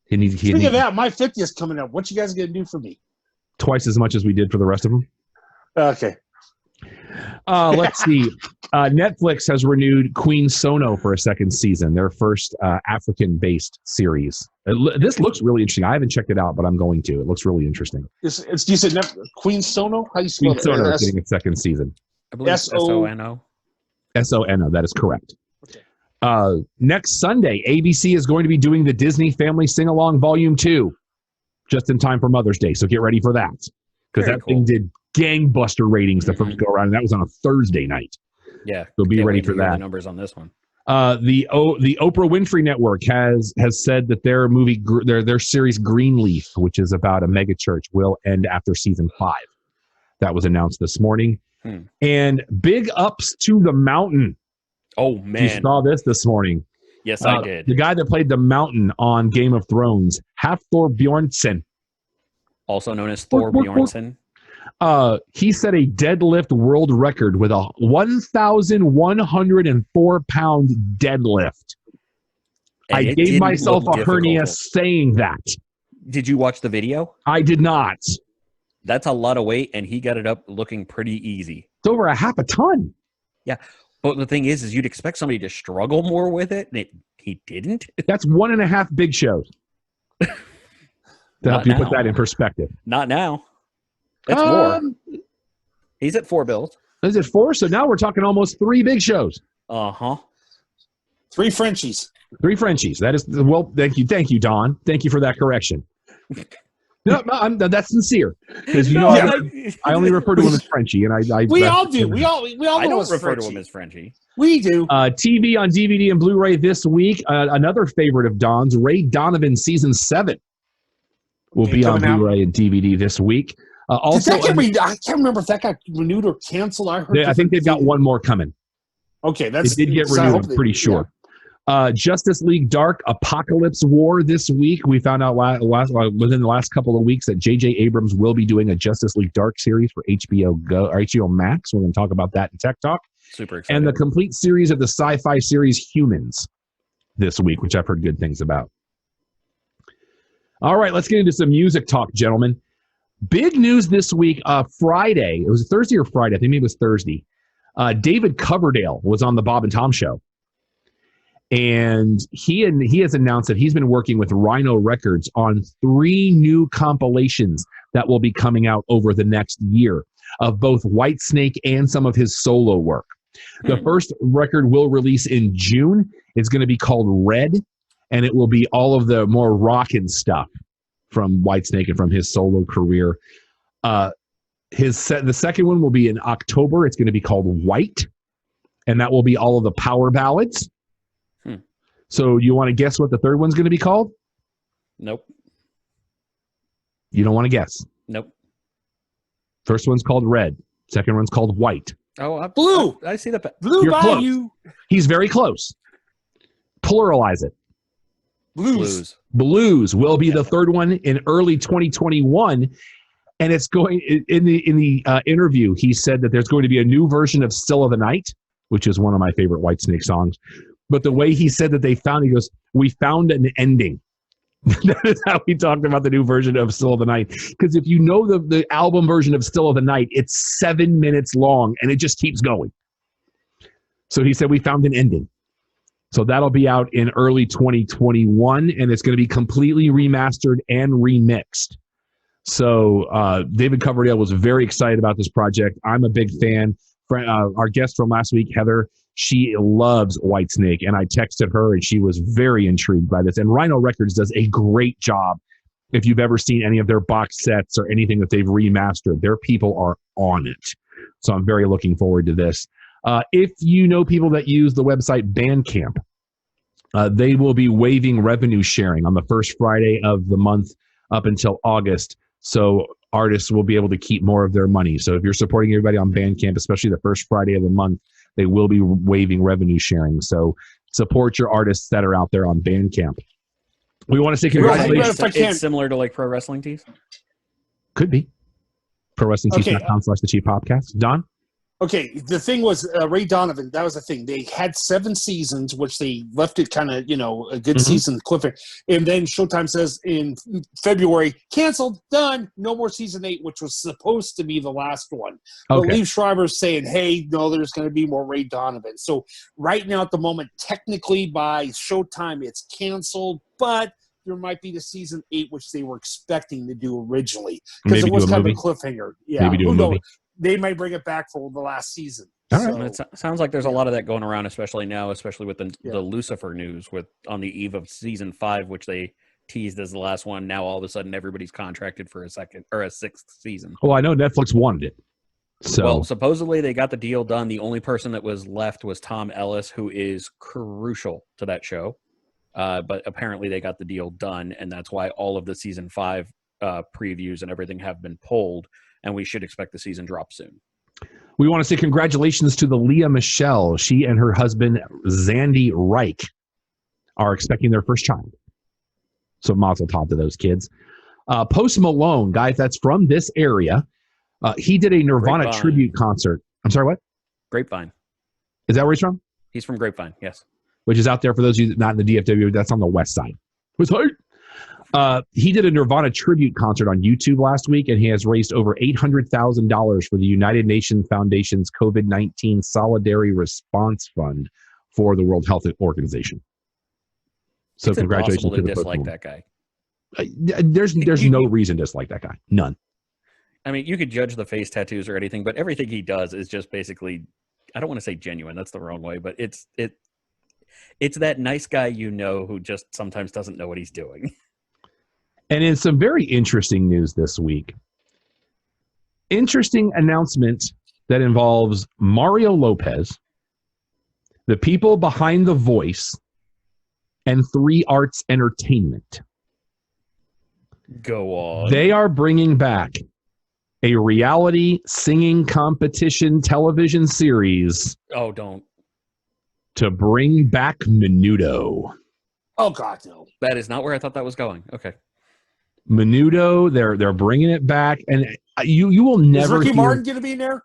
Speaking of that, my 50th is coming up. What you guys going to do for me? Twice as much as we did for the rest of them. Okay. Let's see. Netflix has renewed Queen Sono for a second season, their first African-based series. This looks really interesting. I haven't checked it out, but I'm going to. It looks really interesting. You said Queen Sono? How do you spell Queen Sono is getting a second season. I believe S-O-N-O. S-O-N-O, that is correct. Okay. Next Sunday, ABC is going to be doing the Disney Family Sing-Along Volume 2, just in time for Mother's Day, so get ready for that. Because that thing did gangbuster ratings the first go around, and that was on a Thursday night. Yeah. So be ready for that. The numbers on this one. The Oprah Winfrey Network has said that their movie, their series Greenleaf, which is about a mega church, will end after season 5. That was announced this morning. And big ups to The Mountain. Oh, man. You saw this morning. Yes, I did. The guy that played The Mountain on Game of Thrones, Hafthor Bjornsson. Also known as Thor Bjornsson. He set a deadlift world record with a 1,104-pound deadlift. I gave myself a hernia saying that. Did you watch the video? I did not. That's a lot of weight, and he got it up looking pretty easy. It's over a half a ton. Yeah. But the thing is you'd expect somebody to struggle more with it, and he didn't. That's 1.5 big shows. To help you put that in perspective. Not now. That's more. He's at 4 bills. Is it 4? So now we're talking almost 3 big shows. 3 Frenchies. 3 Frenchies. That is, well, thank you, Don. Thank you for that correction. No, that's sincere. Because I only refer to him as Frenchie, and we all do. We all I don't refer to him as Frenchie. We do. TV on DVD and Blu-ray this week. Another favorite of Don's, Ray Donovan season 7 will be on Blu-ray and DVD this week. Also, I can't remember if that got renewed or canceled. I think they've got one more coming. Okay, it did get renewed. I'm pretty sure. Justice League Dark Apocalypse War this week. We found out within the last couple of weeks that J.J. Abrams will be doing a Justice League Dark series for HBO Max. We're going to talk about that in Tech Talk. Super excited. And the complete series of the sci-fi series Humans this week, which I've heard good things about. All right, let's get into some music talk, gentlemen. Big news this week, Friday. It was Thursday or Friday. I think maybe it was Thursday. David Coverdale was on the Bob and Tom Show. And he has announced that he's been working with Rhino Records on 3 new compilations that will be coming out over the next year of both Whitesnake and some of his solo work. The first record will release in June. It's going to be called Red, and it will be all of the more rockin' stuff from Whitesnake and from his solo career. The second one will be in October. It's going to be called White, and that will be all of the power ballads. So you want to guess what the third one's going to be called? Nope. You don't want to guess? Nope. First one's called Red. Second one's called White. Oh, Blue. I see the Blue You're Bayou. close. He's very close. Pluralize it. Blues. Blues will be the third one in early 2021. And it's going in the interview. He said that there's going to be a new version of "Still of the Night," which is one of my favorite Whitesnake songs. But the way he said that he goes, "We found an ending." That is how he talked about the new version of "Still of the Night." Because if you know the album version of "Still of the Night," it's 7 minutes long and it just keeps going. So he said, "We found an ending." So that'll be out in early 2021, and it's going to be completely remastered and remixed. So David Coverdale was very excited about this project. I'm a big fan. Our guest from last week, Heather, she loves Whitesnake, and I texted her, and she was very intrigued by this. And Rhino Records does a great job. If you've ever seen any of their box sets or anything that they've remastered, their people are on it. So I'm very looking forward to this. If you know people that use the website Bandcamp, they will be waiving revenue sharing on the first Friday of the month up until August. So artists will be able to keep more of their money. So if you're supporting everybody on Bandcamp, especially the first Friday of the month, they will be waiving revenue sharing. So support your artists that are out there on Bandcamp. We want to say congratulations. It's similar to like Pro Wrestling Tees? Could be. ProWrestlingTees.com/The Cheap Podcast. Don? Okay, the thing was Ray Donovan. That was the thing. They had 7 seasons, which they left it kind of, a good season cliffhanger. And then Showtime says in February, canceled, done, no more season 8, which was supposed to be the last one. But Liev Schreiber's saying, hey, no, there's going to be more Ray Donovan. So right now at the moment, technically by Showtime, it's canceled, but there might be the season 8, which they were expecting to do originally because it was kind of a cliffhanger. Yeah, maybe do a movie. They might bring it back for the last season. All right. So, it sounds like there's a lot of that going around, especially now, especially with the Lucifer news on the eve of season 5, which they teased as the last one. Now all of a sudden everybody's contracted for a 6th season. Well, I know Netflix wanted it. So well, supposedly they got the deal done. The only person that was left was Tom Ellis, who is crucial to that show. But apparently they got the deal done, and that's why all of the season 5 previews and everything have been pulled. And we should expect the season drop soon. We want to say congratulations to the Leah Michelle. She and her husband, Zandy Reich, are expecting their first child. So mazel tov to those kids. Post Malone, guys, that's from this area. He did a Nirvana tribute concert. I'm sorry, what? Grapevine. Is that where he's from? He's from Grapevine, yes. Which is out there for those of you not in the DFW. That's on the west side. What's height? He did a Nirvana tribute concert on YouTube last week, and he has raised over $800,000 for the United Nations Foundation's COVID-19 Solidarity Response Fund for the World Health Organization. So it's congratulations to the dislike that guy. There's no reason to dislike that guy. None. I mean, you could judge the face tattoos or anything, but everything he does is just basically, I don't want to say genuine, that's the wrong way, but it's that nice guy who just sometimes doesn't know what he's doing. And in some very interesting news this week, interesting announcement that involves Mario Lopez, the people behind The Voice, and 3 Arts Entertainment. Go on. They are bringing back a reality singing competition television series. Oh, don't. To bring back Menudo. Oh, God, no. That is not where I thought that was going. Okay. Menudo, they're bringing it back, and you will never. Is Ricky Martin going to be in there?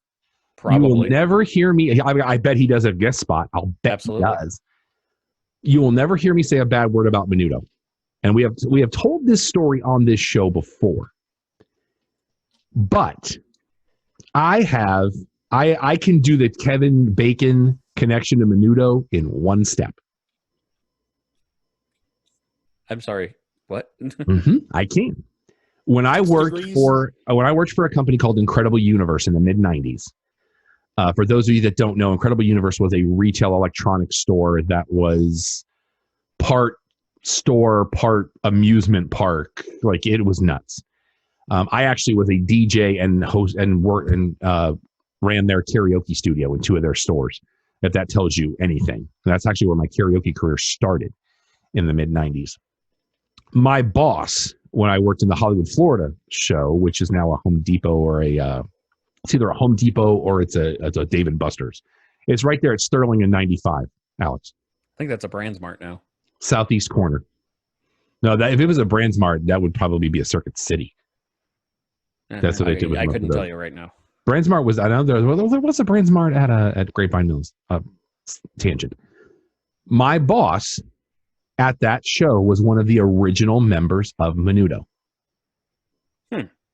Probably. You will never hear me. I bet he does a guest spot. I'll bet Absolutely. He does. You will never hear me say a bad word about Menudo, and we have told this story on this show before. But I can do the Kevin Bacon connection to Menudo in one step. I'm sorry. What? I can. When I worked for a company called Incredible Universe in the mid-90s, For those of you that don't know, Incredible Universe was a retail electronics store that was part store, part amusement park. Like, it was nuts. I actually was a DJ and host and worked and ran their karaoke studio in 2 of their stores, if that tells you anything. And that's actually where my karaoke career started in the mid-90s. My boss, when I worked in the Hollywood, Florida show, which is now a Home Depot or it's either a Home Depot or it's a Dave & Buster's. It's right there at Sterling and 95, Alex. I think that's a BrandsMart now. Southeast corner. No, if it was a BrandsMart, that would probably be a Circuit City. That's what they did with I couldn't tell you right now. BrandsMart was, I know there was a BrandsMart at Grapevine Mills. Tangent. My boss at that show was one of the original members of Menudo.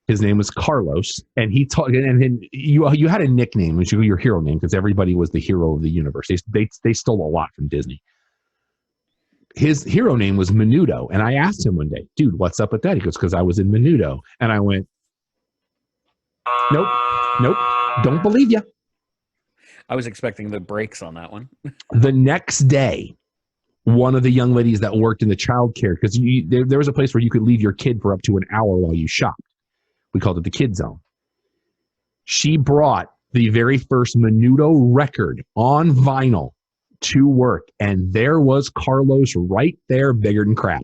His name was Carlos, and he taught. And you had a nickname, which was your hero name, because everybody was the hero of the universe. They stole a lot from Disney. His hero name was Menudo, and I asked him one day, "Dude, what's up with that?" He goes, "Because I was in Menudo," and I went, "Nope, don't believe you." I was expecting the brakes on that one. The next day, one of the young ladies that worked in the child care, because there was a place where you could leave your kid for up to an hour while you shopped. We called it the Kid Zone. She brought the very first Menudo record on vinyl to work, and there was Carlos right there, bigger than crap.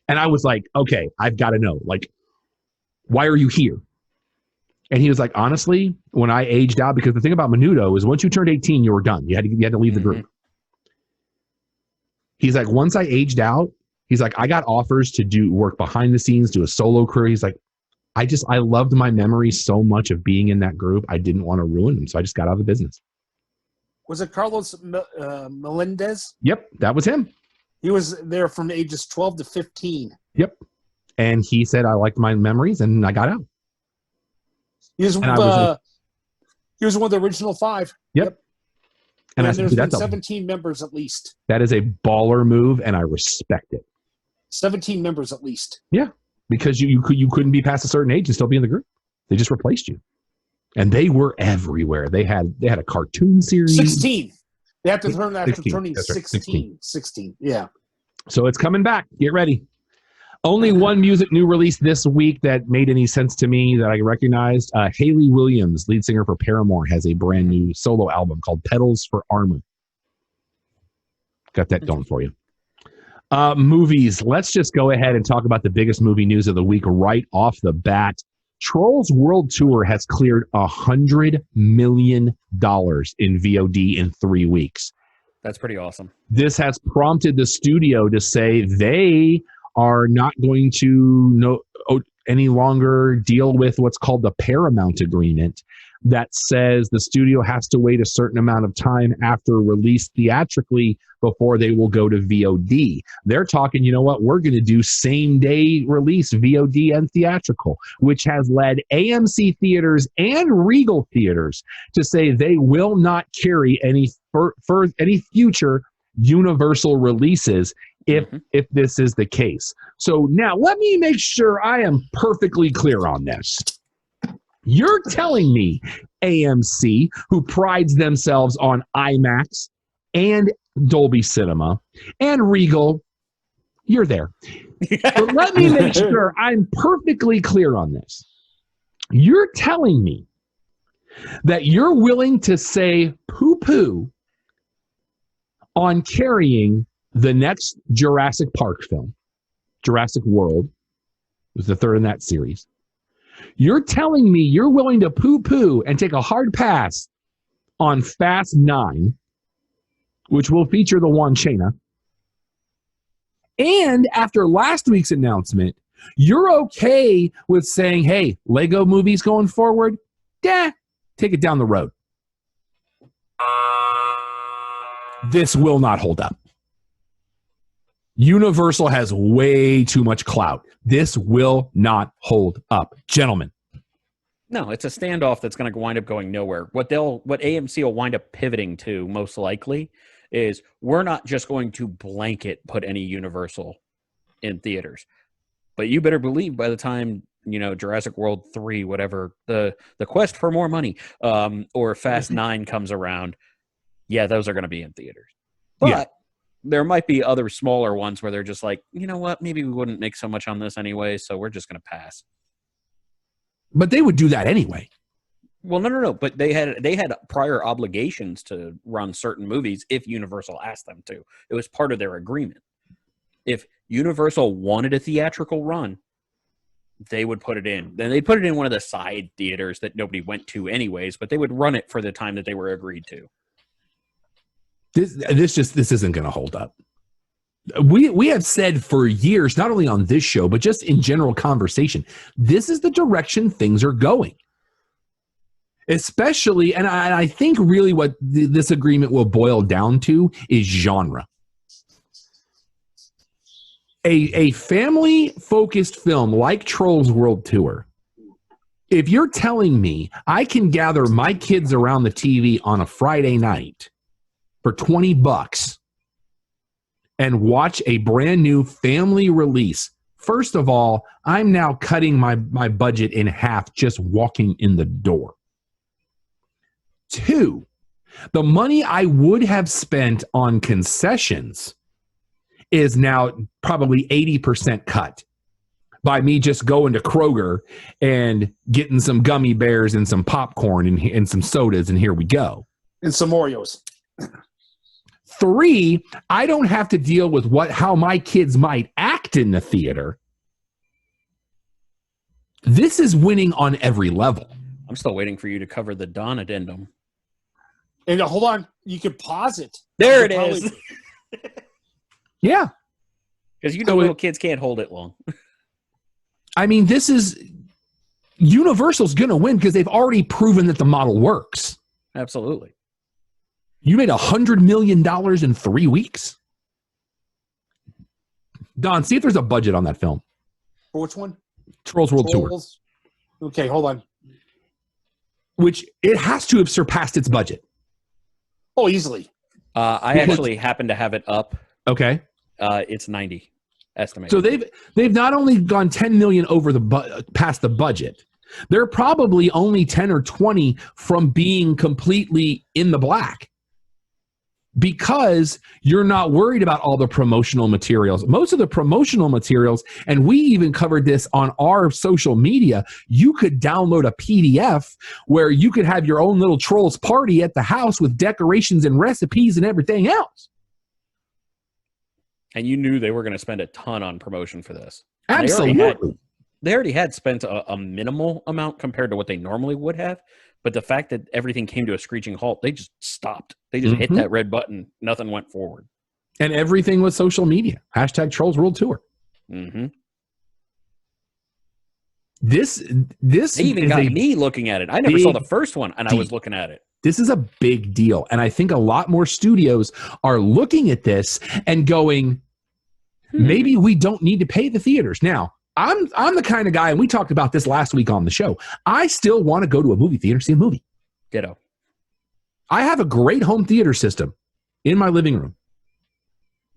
And I was like, okay, I've got to know, like, why are you here? And he was like, honestly, when I aged out, because the thing about Menudo is once you turned 18, you were done. You had to leave the group. He's like, once I aged out, he's like, I got offers to do work behind the scenes, do a solo career. He's like, I loved my memories so much of being in that group. I didn't want to ruin them, so I just got out of the business. Was it Carlos Melendez? Yep, that was him. He was there from ages 12 to 15. Yep. And he said, I liked my memories, and I got out. He was one of the original 5. Yep. And there's been 17 members at least. That is a baller move, and I respect it. 17 members at least. Yeah, because you couldn't be past a certain age and still be in the group. They just replaced you. And they were everywhere. They had a cartoon series. 16. They have to turn after 16. turning That's right. 16. 16. Yeah. So it's coming back. Get ready. Only one music new release this week that made any sense to me that I recognized. Hayley Williams, lead singer for Paramore, has a brand new solo album called Petals for Armor. Got that going for you. Movies. Let's just go ahead and talk about the biggest movie news of the week right off the bat. Trolls World Tour has cleared $100 million in VOD in 3 weeks. That's pretty awesome. This has prompted the studio to say they are not going to any longer deal with what's called the Paramount Agreement that says the studio has to wait a certain amount of time after release theatrically before they will go to VOD. They're talking, you know what, we're going to do same-day release VOD and theatrical, which has led AMC theaters and Regal theaters to say they will not carry any future Universal releases if this is the case. So now let me make sure I am perfectly clear on this. You're telling me AMC, who prides themselves on IMAX and Dolby Cinema, and Regal, you're there. But let me make sure I'm perfectly clear on this. You're telling me that you're willing to say poo-poo on carrying the next Jurassic Park film, Jurassic World, was the third in that series. You're telling me you're willing to poo-poo and take a hard pass on Fast 9, which will feature the Juan Chena. And after last week's announcement, you're okay with saying, hey, Lego movies going forward, take it down the road. This will not hold up. Universal has way too much clout. This will not hold up. Gentlemen. No, it's a standoff that's going to wind up going nowhere. What AMC will wind up pivoting to most likely is we're not just going to blanket put any Universal in theaters. But you better believe by the time Jurassic World 3, whatever, the quest for more money, or Fast 9 comes around, yeah, those are going to be in theaters. But there might be other smaller ones where they're just like, you know what, maybe we wouldn't make so much on this anyway, so we're just going to pass. But they would do that anyway. Well, no. But they had prior obligations to run certain movies if Universal asked them to. It was part of their agreement. If Universal wanted a theatrical run, they would put it in. Then they'd put it in one of the side theaters that nobody went to anyways, but they would run it for the time that they were agreed to. This isn't going to hold up. We have said for years, not only on this show, but just in general conversation, this is the direction things are going. Especially, and I think really what this agreement will boil down to is genre. A family-focused film like Trolls World Tour, if you're telling me I can gather my kids around the TV on a Friday night for $20 and watch a brand new family release, first of all, I'm now cutting my budget in half just walking in the door. 2, the money I would have spent on concessions is now probably 80% cut by me just going to Kroger and getting some gummy bears and some popcorn and some sodas, and here we go. And some Oreos. 3, I don't have to deal with how my kids might act in the theater. This is winning on every level. I'm still waiting for you to cover the Dawn addendum. And hold on, you can pause it. There it is. Yeah. Because little kids can't hold it long. I mean, Universal's going to win because they've already proven that the model works. Absolutely. You made $100 million in 3 weeks? Don, see if there's a budget on that film. For which one? Trolls World Tour. Okay, hold on. Which it has to have surpassed its budget. Oh, easily. I actually happen to have it up. Okay. It's 90 estimated. So they've not only gone 10 million over past the budget. They're probably only 10 or 20 from being completely in the black. Because you're not worried about all the promotional materials. Most of the promotional materials, and we even covered this on our social media, you could download a PDF where you could have your own little Trolls party at the house with decorations and recipes and everything else. And you knew they were going to spend a ton on promotion for this. Absolutely. They already had spent a minimal amount compared to what they normally would have. But the fact that everything came to a screeching halt, they just stopped. They just hit that red button. Nothing went forward. And everything was social media. # Trolls World Tour. Mm-hmm. This they even got me looking at it. I never saw the first one, and I was looking at it. This is a big deal. And I think a lot more studios are looking at this and going, maybe we don't need to pay the theaters. Now, I'm the kind of guy, and we talked about this last week on the show, I still want to go to a movie theater, see a movie. Ditto. I have a great home theater system in my living room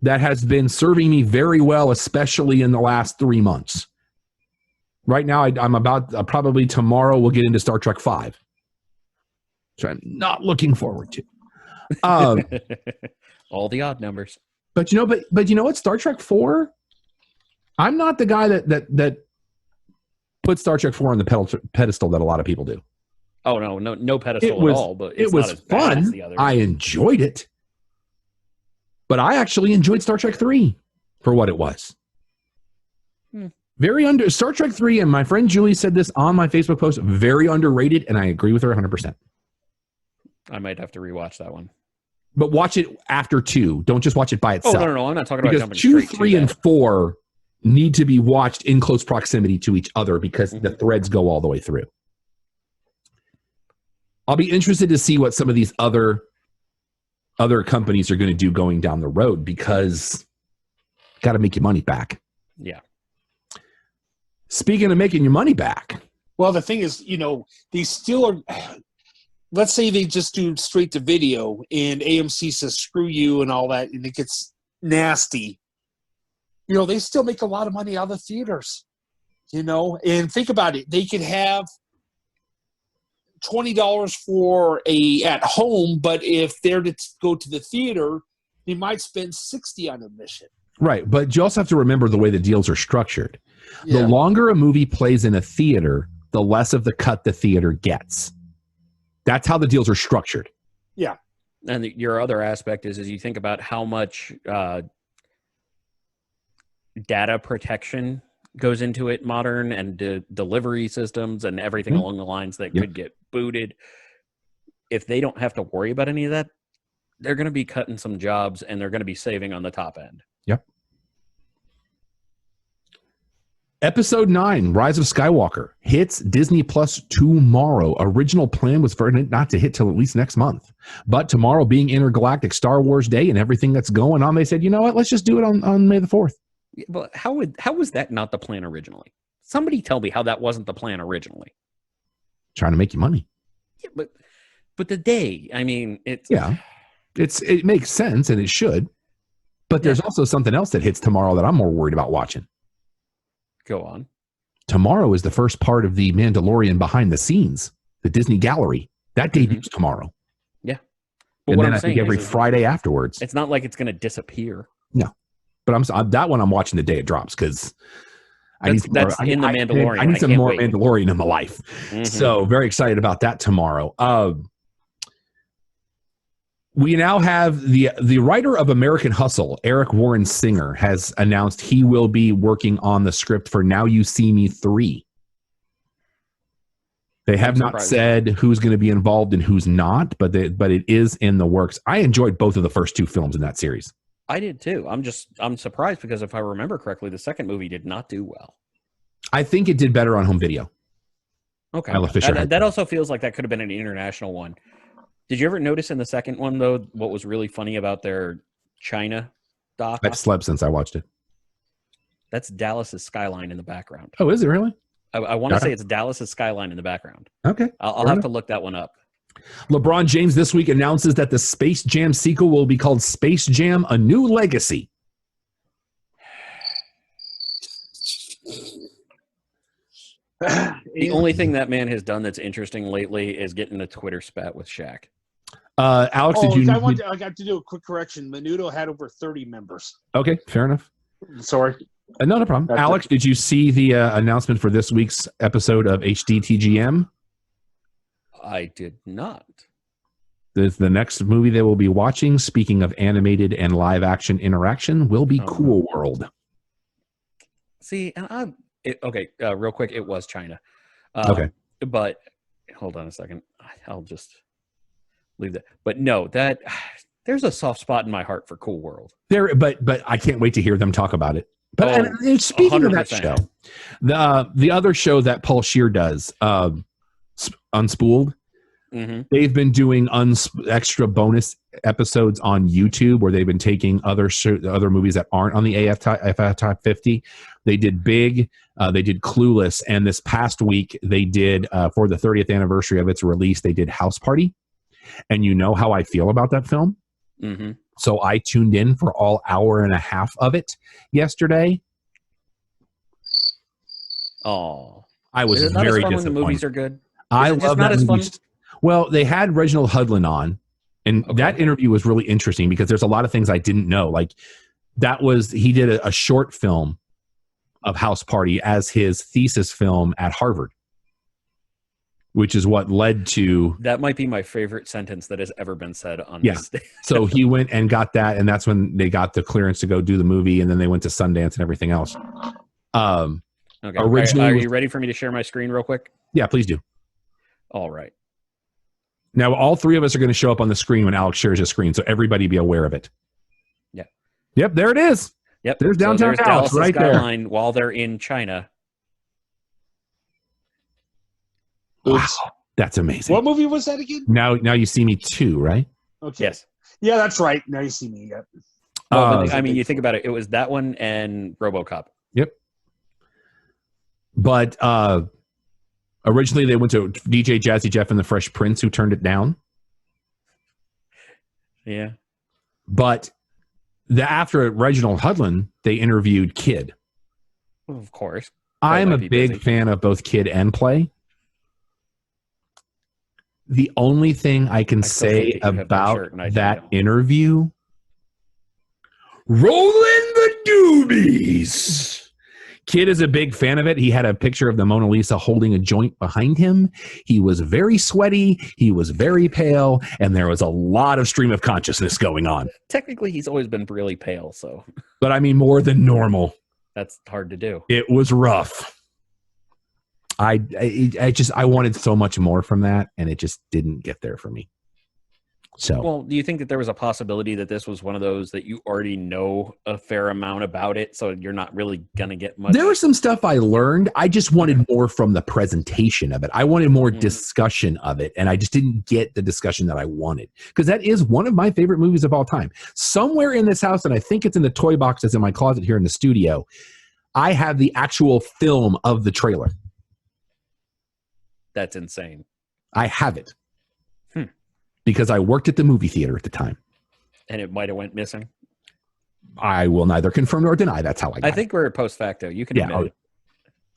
that has been serving me very well, especially in the last 3 months. Right now, I'm about, probably tomorrow, we'll get into Star Trek 5. So I'm not looking forward to. All the odd numbers. But you know what? Star Trek 4, I'm not the guy that put Star Trek 4 on the pedestal that a lot of people do. Oh, no pedestal at all. But it was fun. I enjoyed it. But I actually enjoyed Star Trek 3 for what it was. Star Trek 3, and my friend Julie said this on my Facebook post, very underrated, and I agree with her 100%. I might have to rewatch that one. But watch it after 2. Don't just watch it by itself. Oh, no. I'm not talking about jumping 2, straight 3, and 4 need to be watched in close proximity to each other because the threads go all the way through. I'll be interested to see what some of these other companies are going to do going down the road because got to make your money back. Yeah. Speaking of making your money back. Well, the thing is, they still are. Let's say they just do straight to video and AMC says, screw you and all that, and it gets nasty. They still make a lot of money out of the theaters. You know, and think about it. They could have $20 for a at home, but if they're to go to the theater, they might spend $60 on admission. Right, but you also have to remember the way the deals are structured. Yeah. The longer a movie plays in a theater, the less of the cut the theater gets. That's how the deals are structured. Yeah. And your other aspect is you think about how much data protection goes into it, modern and delivery systems and everything along the lines that could get booted. If they don't have to worry about any of that, they're going to be cutting some jobs and they're going to be saving on the top end. Yep. Episode 9, Rise of Skywalker, hits Disney Plus tomorrow. Original plan was for it not to hit till at least next month. But tomorrow being Intergalactic Star Wars Day and everything that's going on, they said, you know what, let's just do it on May the 4th. But how was that not the plan originally? Somebody tell me how that wasn't the plan originally. Trying to make you money. Yeah, but the day, I mean, it makes sense and it should. But there's also something else that hits tomorrow that I'm more worried about watching. Go on. Tomorrow is the first part of the Mandalorian behind the scenes, the Disney Gallery. That debuts tomorrow. Yeah. But and then I think every Friday afterwards. It's not like it's going to disappear. No. But that one I'm watching the day it drops because I need The Mandalorian. I need some more Mandalorian in my life. So very excited about that tomorrow. We now have the writer of American Hustle, Eric Warren Singer, has announced he will be working on the script for Now You See Me 3. They have not said who's going to be involved and who's not, but it is in the works. I enjoyed both of the first two films in that series. I did too. I'm surprised because if I remember correctly, the second movie did not do well. I think it did better on home video. Okay. That also feels like that could have been an international one. Did you ever notice in the second one, though, what was really funny about their China doc? I've slept since I watched it. That's Dallas's skyline in the background. Oh, is it really? I want to say it's Dallas's skyline in the background. Okay. I'll have to look that one up. LeBron James this week announces that the Space Jam sequel will be called Space Jam: A New Legacy. The only thing that man has done that's interesting lately is getting a Twitter spat with Shaq. Alex, I got to do a quick correction. Menudo had over 30 members. Okay, fair enough. Sorry. No problem. Alex, did you see the announcement for this week's episode of HDTGM? I did not. The next movie they will be watching, speaking of animated and live action interaction, will be Cool World. See, and real quick, it was China. Okay. But hold on a second. I'll just leave that. But no, there's a soft spot in my heart for Cool World. But I can't wait to hear them talk about it. But speaking 100%. Of that show, the other show that Paul Scheer does, Unspooled, they've been doing extra bonus episodes on YouTube where they've been taking other movies that aren't on the AF Top 50. They did Big, they did Clueless, and this past week they did, for the 30th anniversary of its release, they did House Party. And you know how I feel about that film. So I tuned in for all hour and a half of it yesterday. Oh, I was very disappointed. When the movies are good. I love that movie. Well, they had Reginald Hudlin on, and that interview was really interesting because there's a lot of things I didn't know. Like he did a short film of House Party as his thesis film at Harvard, which is what led to... That might be my favorite sentence that has ever been said on this stage. So he went and got that, and that's when they got the clearance to go do the movie, and then they went to Sundance and everything else. Okay. Originally, are you ready for me to share my screen real quick? Yeah, please do. All right. Now, all three of us are going to show up on the screen when Alex shares his screen, so everybody be aware of it. Yeah. Yep, there it is. Yep. There's downtown Dallas right skyline there. While they're in China. Wow, that's amazing. What movie was that again? Now You See Me 2, right? Okay. Yes. Yeah, that's right. Now You See Me. Yep. Well, I mean, you think about it. It was that one and RoboCop. Yep. But originally they went to DJ Jazzy Jeff and the Fresh Prince, who turned it down. Yeah. But after Reginald Hudlin, they interviewed Kid. Of course. I'm a big fan of both kid and play. The only thing I can say about that interview, rolling the doobies. Kid is a big fan of it. He had a picture of the Mona Lisa holding a joint behind him. He was very sweaty. He was very pale, and there was a lot of stream of consciousness going on. Technically, he's always been really pale, so. But I mean, more than normal. That's hard to do. It was rough. I wanted so much more from that, and it just didn't get there for me. So, well, do you think that there was a possibility that this was one of those that you already know a fair amount about it, so you're not really gonna get much? There was some stuff I learned. I just wanted more from the presentation of it. I wanted more discussion of it, and I just didn't get the discussion that I wanted, because that is one of my favorite movies of all time. Somewhere in this house, and I think it's in the toy box that's in my closet here in the studio, I have the actual film of the trailer. That's insane. I have it. Because I worked at the movie theater at the time. And it might have went missing? I will neither confirm nor deny. That's how I got it. I think we're post facto. You can admit it.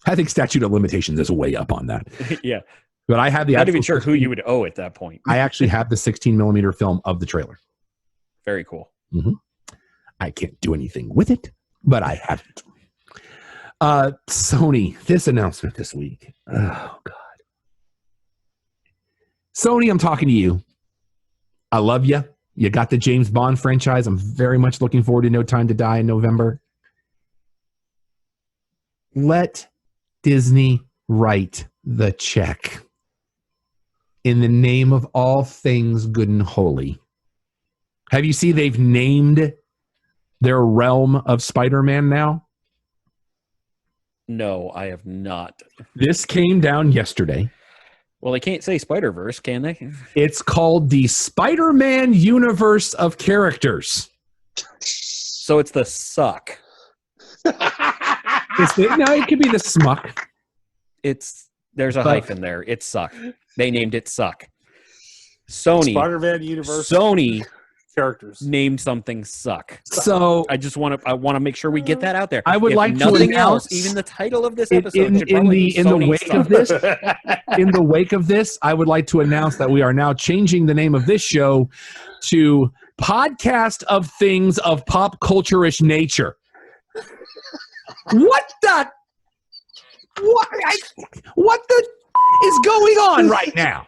I think statute of limitations is way up on that. Yeah. But I have the... Not even sure who you would owe at that point. I actually have the 16mm film of the trailer. Very cool. Mm-hmm. I can't do anything with it, but I have it. Sony, this announcement this week. Oh, God. Sony, I'm talking to you. I love you. You got the James Bond franchise. I'm very much looking forward to No Time to Die in November. Let Disney write the check in the name of all things good and holy. Have you seen they've named their realm of Spider-Man now? No, I have not. This came down yesterday. Well, they can't say Spider-Verse, can they? It's called the Spider-Man universe of characters. So it's the suck. No, it could be the smuck. There's a hyphen there. It's suck. They named it suck. Sony. Spider-Man universe. Sony characters named something suck. So I want to make sure we get that out there. I would like nothing to else, even the title of this episode should probably be in the wake suck. of this, I would like to announce that we are now changing the name of this show to Podcast of Things of Pop Culture-ish Nature. What the is going on right now?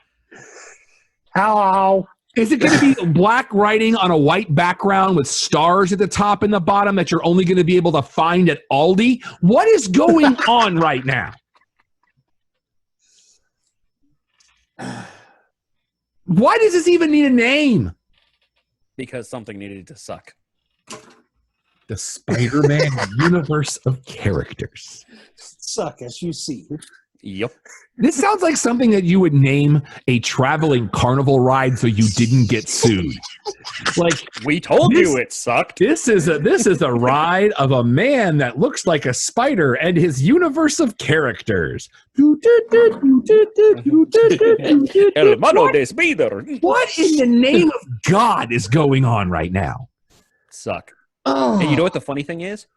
Hello. Is it going to be black writing on a white background with stars at the top and the bottom that you're only going to be able to find at Aldi? What is going on right now? Why does this even need a name? Because something needed to suck. The Spider-Man universe of characters. Suck, as you see. Yep. This sounds like something that you would name a traveling carnival ride so you didn't get sued. Like, we told you it sucked. This is a ride of a man that looks like a spider and his universe of characters. What in the name of God is going on right now? Suck. Oh. And you know what the funny thing is?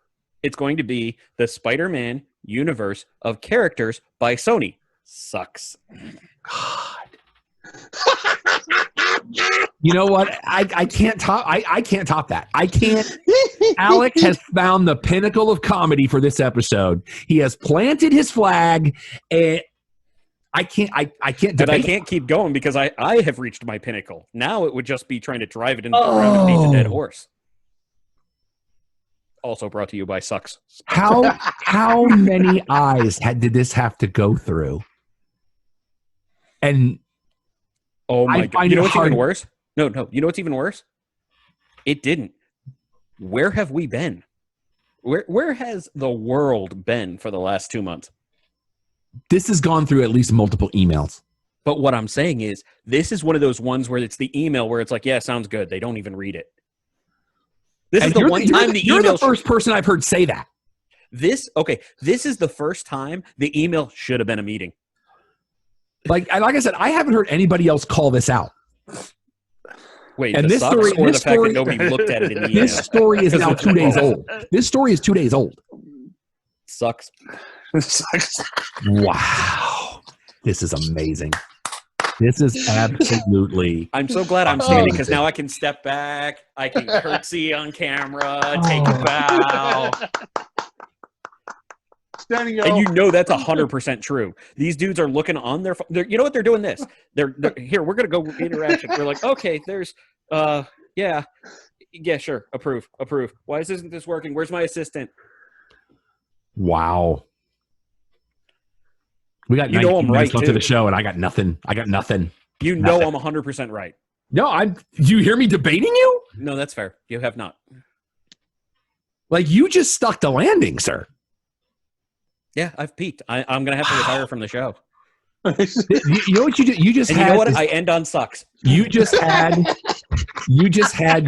It's going to be the Spider-Man universe of characters by Sony. Sucks. God. You know what? I can't top. I can't top that. I can't. Alec has found the pinnacle of comedy for this episode. He has planted his flag, and I can't. I can't. But I can't keep going because I have reached my pinnacle. Now it would just be trying to drive it into the ground and beat the dead horse. Also brought to you by Sucks. How many eyes did this have to go through? And oh my God. You know what's even worse? No. You know what's even worse? It didn't. Where have we been? Where has the world been for the last 2 months? This has gone through at least multiple emails. But what I'm saying is, this is one of those ones where it's the email where it's like, yeah, sounds good. They don't even read it. This is the one time the email... You're the first person I've heard say that. This is the first time the email should have been a meeting. Like I said, I haven't heard anybody else call this out. Wait, and this story, or the fact that nobody looked at it in the email? This story is now 2 days old. This story is 2 days old. Sucks. Wow. This is amazing. This is absolutely. I'm so glad I'm standing because now I can step back. I can curtsy on camera, take a bow. Standing and you know that's 100% true. These dudes are looking on their phone. You know what they're doing? This. They're here. We're gonna go interaction. We're like, okay, there's, yeah, sure, approve. Why isn't this working? Where's my assistant? Wow. We got 19 minutes left to the show, and I got nothing. You know I'm 100% right. No, do you hear me debating you? No, that's fair. You have not. Like, you just stuck the landing, sir. Yeah, I've peaked. I'm going to have to retire from the show. You know what you did? You just had. You know what? I end on sucks. You just had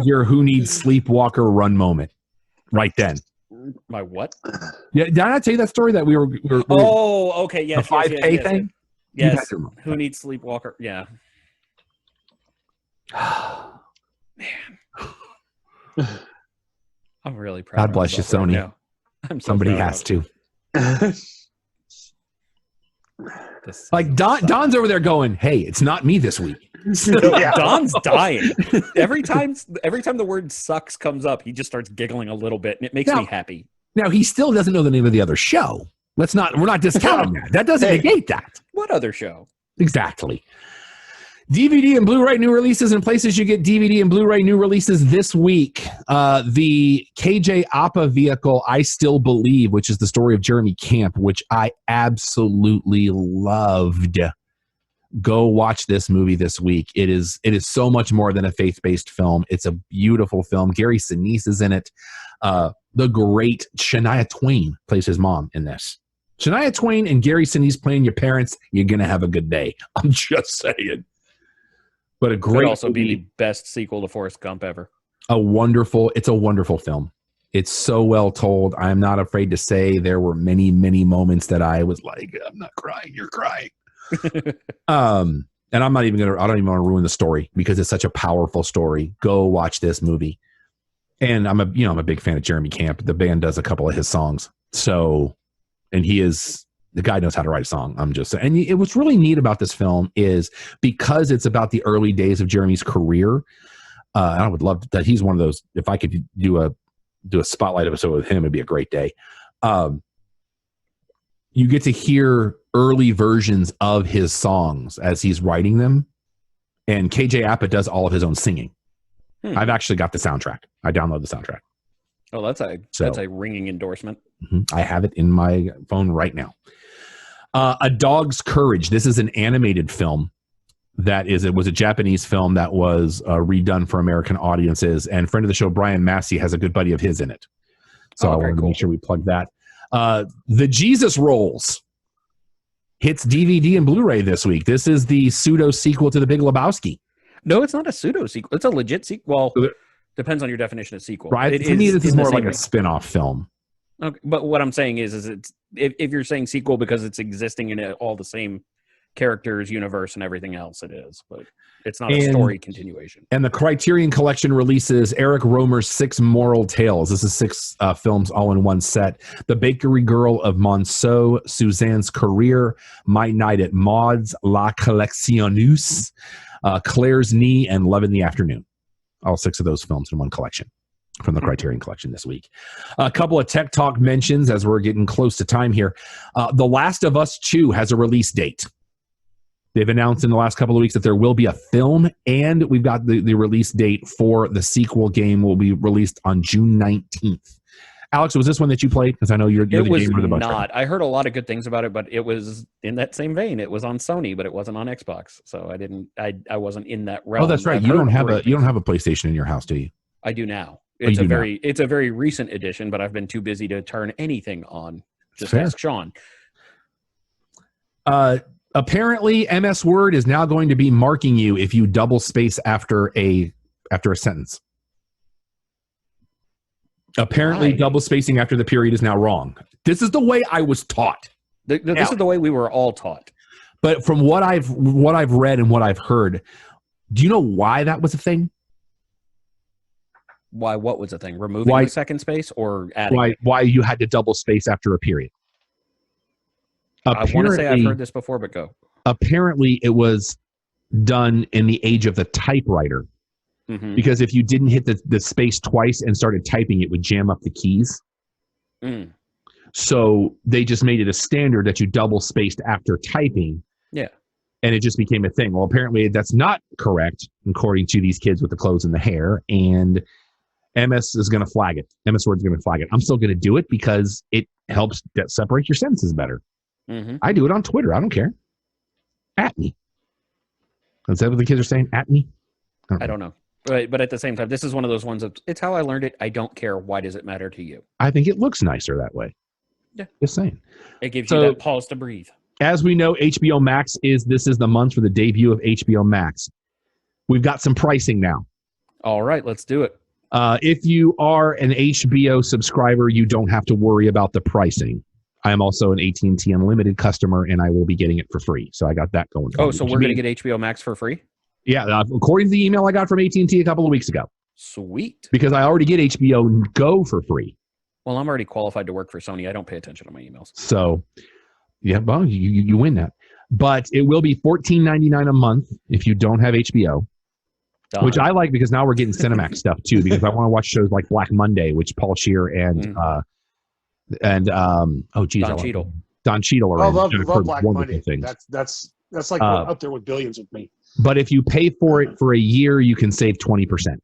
your who needs sleepwalker run moment right then. My what? Yeah, did I not tell you that story that we were oh, okay, yes. The 5K thing? Yes. Who needs sleepwalker? Yeah. Man. I'm really proud. God bless you, Sony. Right I'm so Somebody has to. Like Don's over there going, "Hey, it's not me this week." Don's dying. Every time the word sucks comes up, he just starts giggling a little bit, and it makes me happy. Now he still doesn't know the name of the other show. We're not discounting that. That doesn't negate that. What other show? Exactly. DVD and Blu-ray new releases and places you get DVD and Blu-ray new releases this week. The KJ Apa vehicle, I Still Believe, which is the story of Jeremy Camp, which I absolutely loved. Go watch this movie this week. It is so much more than a faith-based film. It's a beautiful film. Gary Sinise is in it. The great Shania Twain plays his mom in this. Shania Twain and Gary Sinise playing your parents, you're going to have a good day. I'm just saying. But a great could also movie. Be the best sequel to Forrest Gump ever. It's a wonderful film. It's so well told. I'm not afraid to say there were many, many moments that I was like, I'm not crying, you're crying. And I don't even want to ruin the story because it's such a powerful story. Go watch this movie. And I'm a big fan of Jeremy Camp. The band does a couple of his songs. So, and the guy knows how to write a song. I'm just saying. And what's really neat about this film is because it's about the early days of Jeremy's career. I would love that. He's one of those. If I could do a spotlight episode with him, it'd be a great day. You get to hear early versions of his songs as he's writing them, and KJ Apa does all of his own singing. I've actually got the soundtrack. I download the soundtrack. Oh, that's a ringing endorsement. I have it in my phone right now. A Dog's Courage. This is an animated film it was a Japanese film that was redone for American audiences. And friend of the show, Brian Massey, has a good buddy of his in it. So I wanted to make sure we plug that. The Jesus Rolls hits DVD and Blu-ray this week. This is the pseudo sequel to The Big Lebowski. No, it's not a pseudo sequel. It's a legit sequel. Well, depends on your definition of sequel. Right. To me, this is more like a spin-off film. Okay, but what I'm saying is it's if you're saying sequel because it's existing in all the same characters, universe, and everything else, it is. But it's not a story continuation. And the Criterion Collection releases Eric Romer's 6 Moral Tales. This is 6 films all in one set. The Bakery Girl of Monceau, Suzanne's Career, My Night at Maud's, La Collectionneuse, Claire's Knee, and Love in the Afternoon. All 6 of those films in one collection from the Criterion Collection this week. A couple of Tech Talk mentions as we're getting close to time here. The Last of Us 2 has a release date. They've announced in the last couple of weeks that there will be a film, and we've got the release date for the sequel game will be released on June 19th. Alex, was this one that you played? Because I know you're the gamer of the bunch. It was not. I heard a lot of good things about it, but it was in that same vein. It was on Sony, but it wasn't on Xbox, so I wasn't in that realm. Oh, that's right. You don't have a PlayStation in your house, do you? I do now. It's a very recent edition, but I've been too busy to turn anything on. Just ask Sean. Apparently, MS Word is now going to be marking you if you double space after a sentence. Apparently, double spacing after the period is now wrong. This is the way I was taught. This is the way we were all taught. But from what I've read and what I've heard, do you know why that was a thing? Why? What was a thing? Removing the second space or adding? Why you had to double space after a period? I want to say I've heard this before, but go. Apparently, it was done in the age of the typewriter. Mm-hmm. Because if you didn't hit the space twice and started typing, it would jam up the keys. Mm. So they just made it a standard that you double spaced after typing. Yeah. And it just became a thing. Well, apparently that's not correct, according to these kids with the clothes and the hair. And MS is going to flag it. MS Word's going to flag it. I'm still going to do it because it helps separate your sentences better. Mm-hmm. I do it on Twitter. I don't care. At me. Is that what the kids are saying? At me? I don't know. But at the same time, this is one of those ones of, it's how I learned it. I don't care. Why does it matter to you? I think it looks nicer that way. Yeah. Just saying. It gives you that pause to breathe. As we know, HBO Max this is the month for the debut of HBO Max. We've got some pricing now. All right, let's do it. If you are an HBO subscriber, you don't have to worry about the pricing. I am also an AT&T Unlimited customer, and I will be getting it for free. So I got that going. Oh, so we're going to get HBO Max for free? Yeah, according to the email I got from AT&T a couple of weeks ago. Sweet. Because I already get HBO Go for free. Well, I'm already qualified to work for Sony. I don't pay attention to my emails. So, yeah, well, you win that. But it will be $14.99 a month if you don't have HBO. Done. Which I like because now we're getting Cinemax stuff too, because I want to watch shows like Black Monday, which Paul Scheer and Don Cheadle are in. I love Black Monday. Things. That's like up there with Billions with me. But if you pay for it for a year, you can save 20%.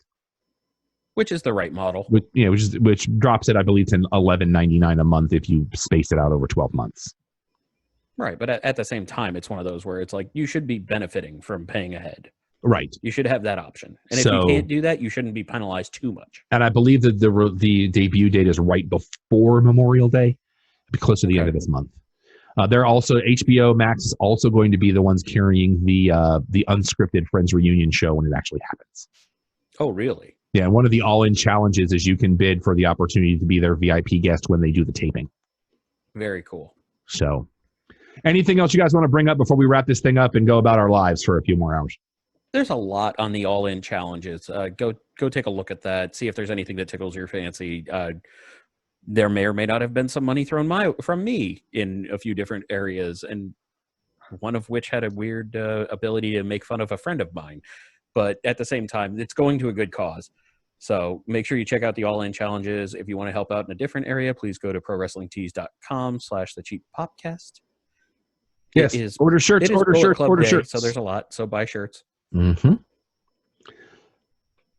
Which is the right model. Which drops it, I believe, to $11.99 a month if you space it out over 12 months. Right, but at the same time, it's one of those where it's like you should be benefiting from paying ahead. Right. You should have that option. And if you can't do that, you shouldn't be penalized too much. And I believe that the debut date is right before Memorial Day, close to the end of this month. They're also, HBO Max is also going to be the ones carrying the unscripted Friends reunion show when it actually happens. Oh, really? Yeah, one of the all-in challenges is you can bid for the opportunity to be their VIP guest when they do the taping. Very cool. So, anything else you guys want to bring up before we wrap this thing up and go about our lives for a few more hours? There's a lot on the all-in challenges. Go take a look at that. See if there's anything that tickles your fancy. There may or may not have been some money thrown from me in a few different areas, and one of which had a weird ability to make fun of a friend of mine. But at the same time, it's going to a good cause. So make sure you check out the all-in challenges. If you want to help out in a different area, please go to prowrestlingtees.com/thecheappodcast. Yes, order shirts, order shirts. So there's a lot. So buy shirts. Mm-hmm.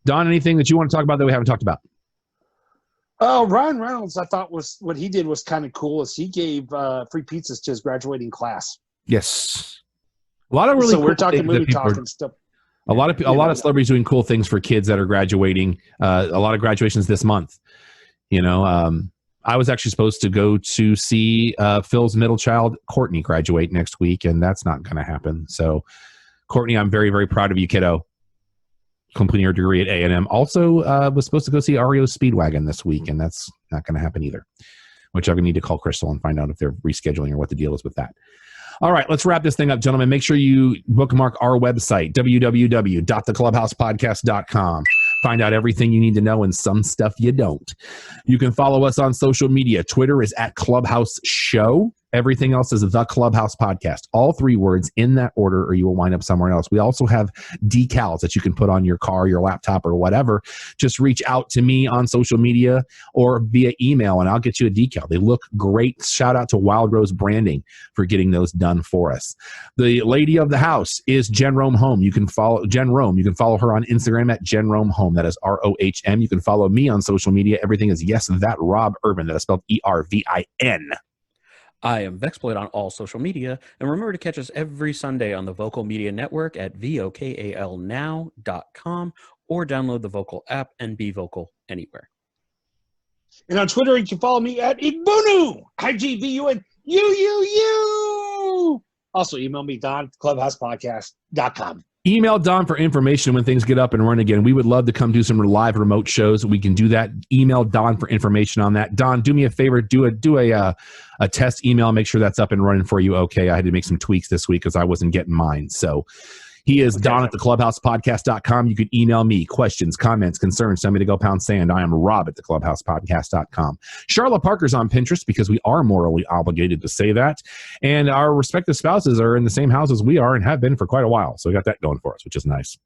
Don, anything that you want to talk about that we haven't talked about? Oh, Ryan Reynolds, I thought what he did was kind of cool. Is he gave free pizzas to his graduating class? Yes, a lot of really. So we're talking movie talk and stuff. A lot of celebrities doing cool things for kids that are graduating. A lot of graduations this month. I was actually supposed to go to see Phil's middle child, Courtney, graduate next week, and that's not going to happen. So, Courtney, I'm very, very proud of you, kiddo. Completing your degree at A&M. Also, was supposed to go see REO Speedwagon this week, and that's not going to happen either. Which I'm going to need to call Crystal and find out if they're rescheduling or what the deal is with that. All right, let's wrap this thing up, gentlemen. Make sure you bookmark our website, www.theclubhousepodcast.com. Find out everything you need to know and some stuff you don't. You can follow us on social media. Twitter is @ClubhouseShow. Everything else is The Clubhouse Podcast. All three words in that order, or you will wind up somewhere else. We also have decals that you can put on your car, your laptop, or whatever. Just reach out to me on social media or via email, and I'll get you a decal. They look great. Shout out to Wild Rose Branding for getting those done for us. The lady of the house is Jen Rome Home. You can follow Jen Rome. You can follow her on Instagram @Jen Rome Home. That is ROHM. You can follow me on social media. Everything is Yes That Rob Urban. That is spelled ERVIN. I am Vexploit on all social media, and remember to catch us every Sunday on the Vocal Media Network at vokalnow.com or download the Vocal app and be vocal anywhere. And on Twitter, you can follow me at Igbunu, IGVUNUUU. Also, email me, Don, clubhousepodcast.com. Email Don for information when things get up and running again. We would love to come do some live remote shows. We can do that. Email Don for information on that. Don, do me a favor. Do a test email. Make sure that's up and running for you. Okay, I had to make some tweaks this week because I wasn't getting mine. So He is Don at theclubhousepodcast.com. You can email me questions, comments, concerns. Tell me to go pound sand. I am Rob at theclubhousepodcast.com. Charlotte Parker's on Pinterest because we are morally obligated to say that. And our respective spouses are in the same house as we are and have been for quite a while. So we got that going for us, which is nice.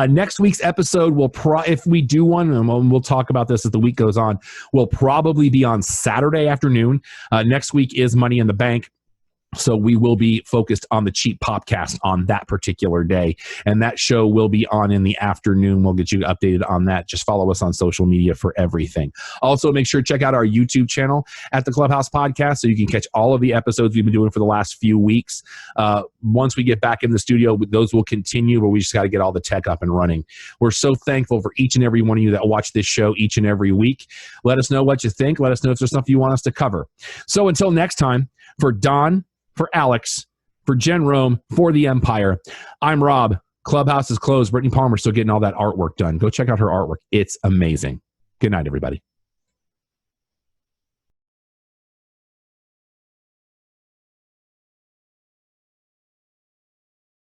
Next week's episode will if we do one, and we'll talk about this as the week goes on, will probably be on Saturday afternoon. Next week is Money in the Bank. So we will be focused on the Cheap Popcast on that particular day. And that show will be on in the afternoon. We'll get you updated on that. Just follow us on social media for everything. Also, make sure to check out our YouTube channel at the Clubhouse Podcast so you can catch all of the episodes we've been doing for the last few weeks. Once we get back in the studio, those will continue, but we just got to get all the tech up and running. We're so thankful for each and every one of you that watch this show each and every week. Let us know what you think. Let us know if there's something you want us to cover. So until next time, for Don, for Alex, for Jen Rome, for the Empire, I'm Rob. Clubhouse is closed. Brittany Palmer's still getting all that artwork done. Go check out her artwork. It's amazing. Good night, everybody.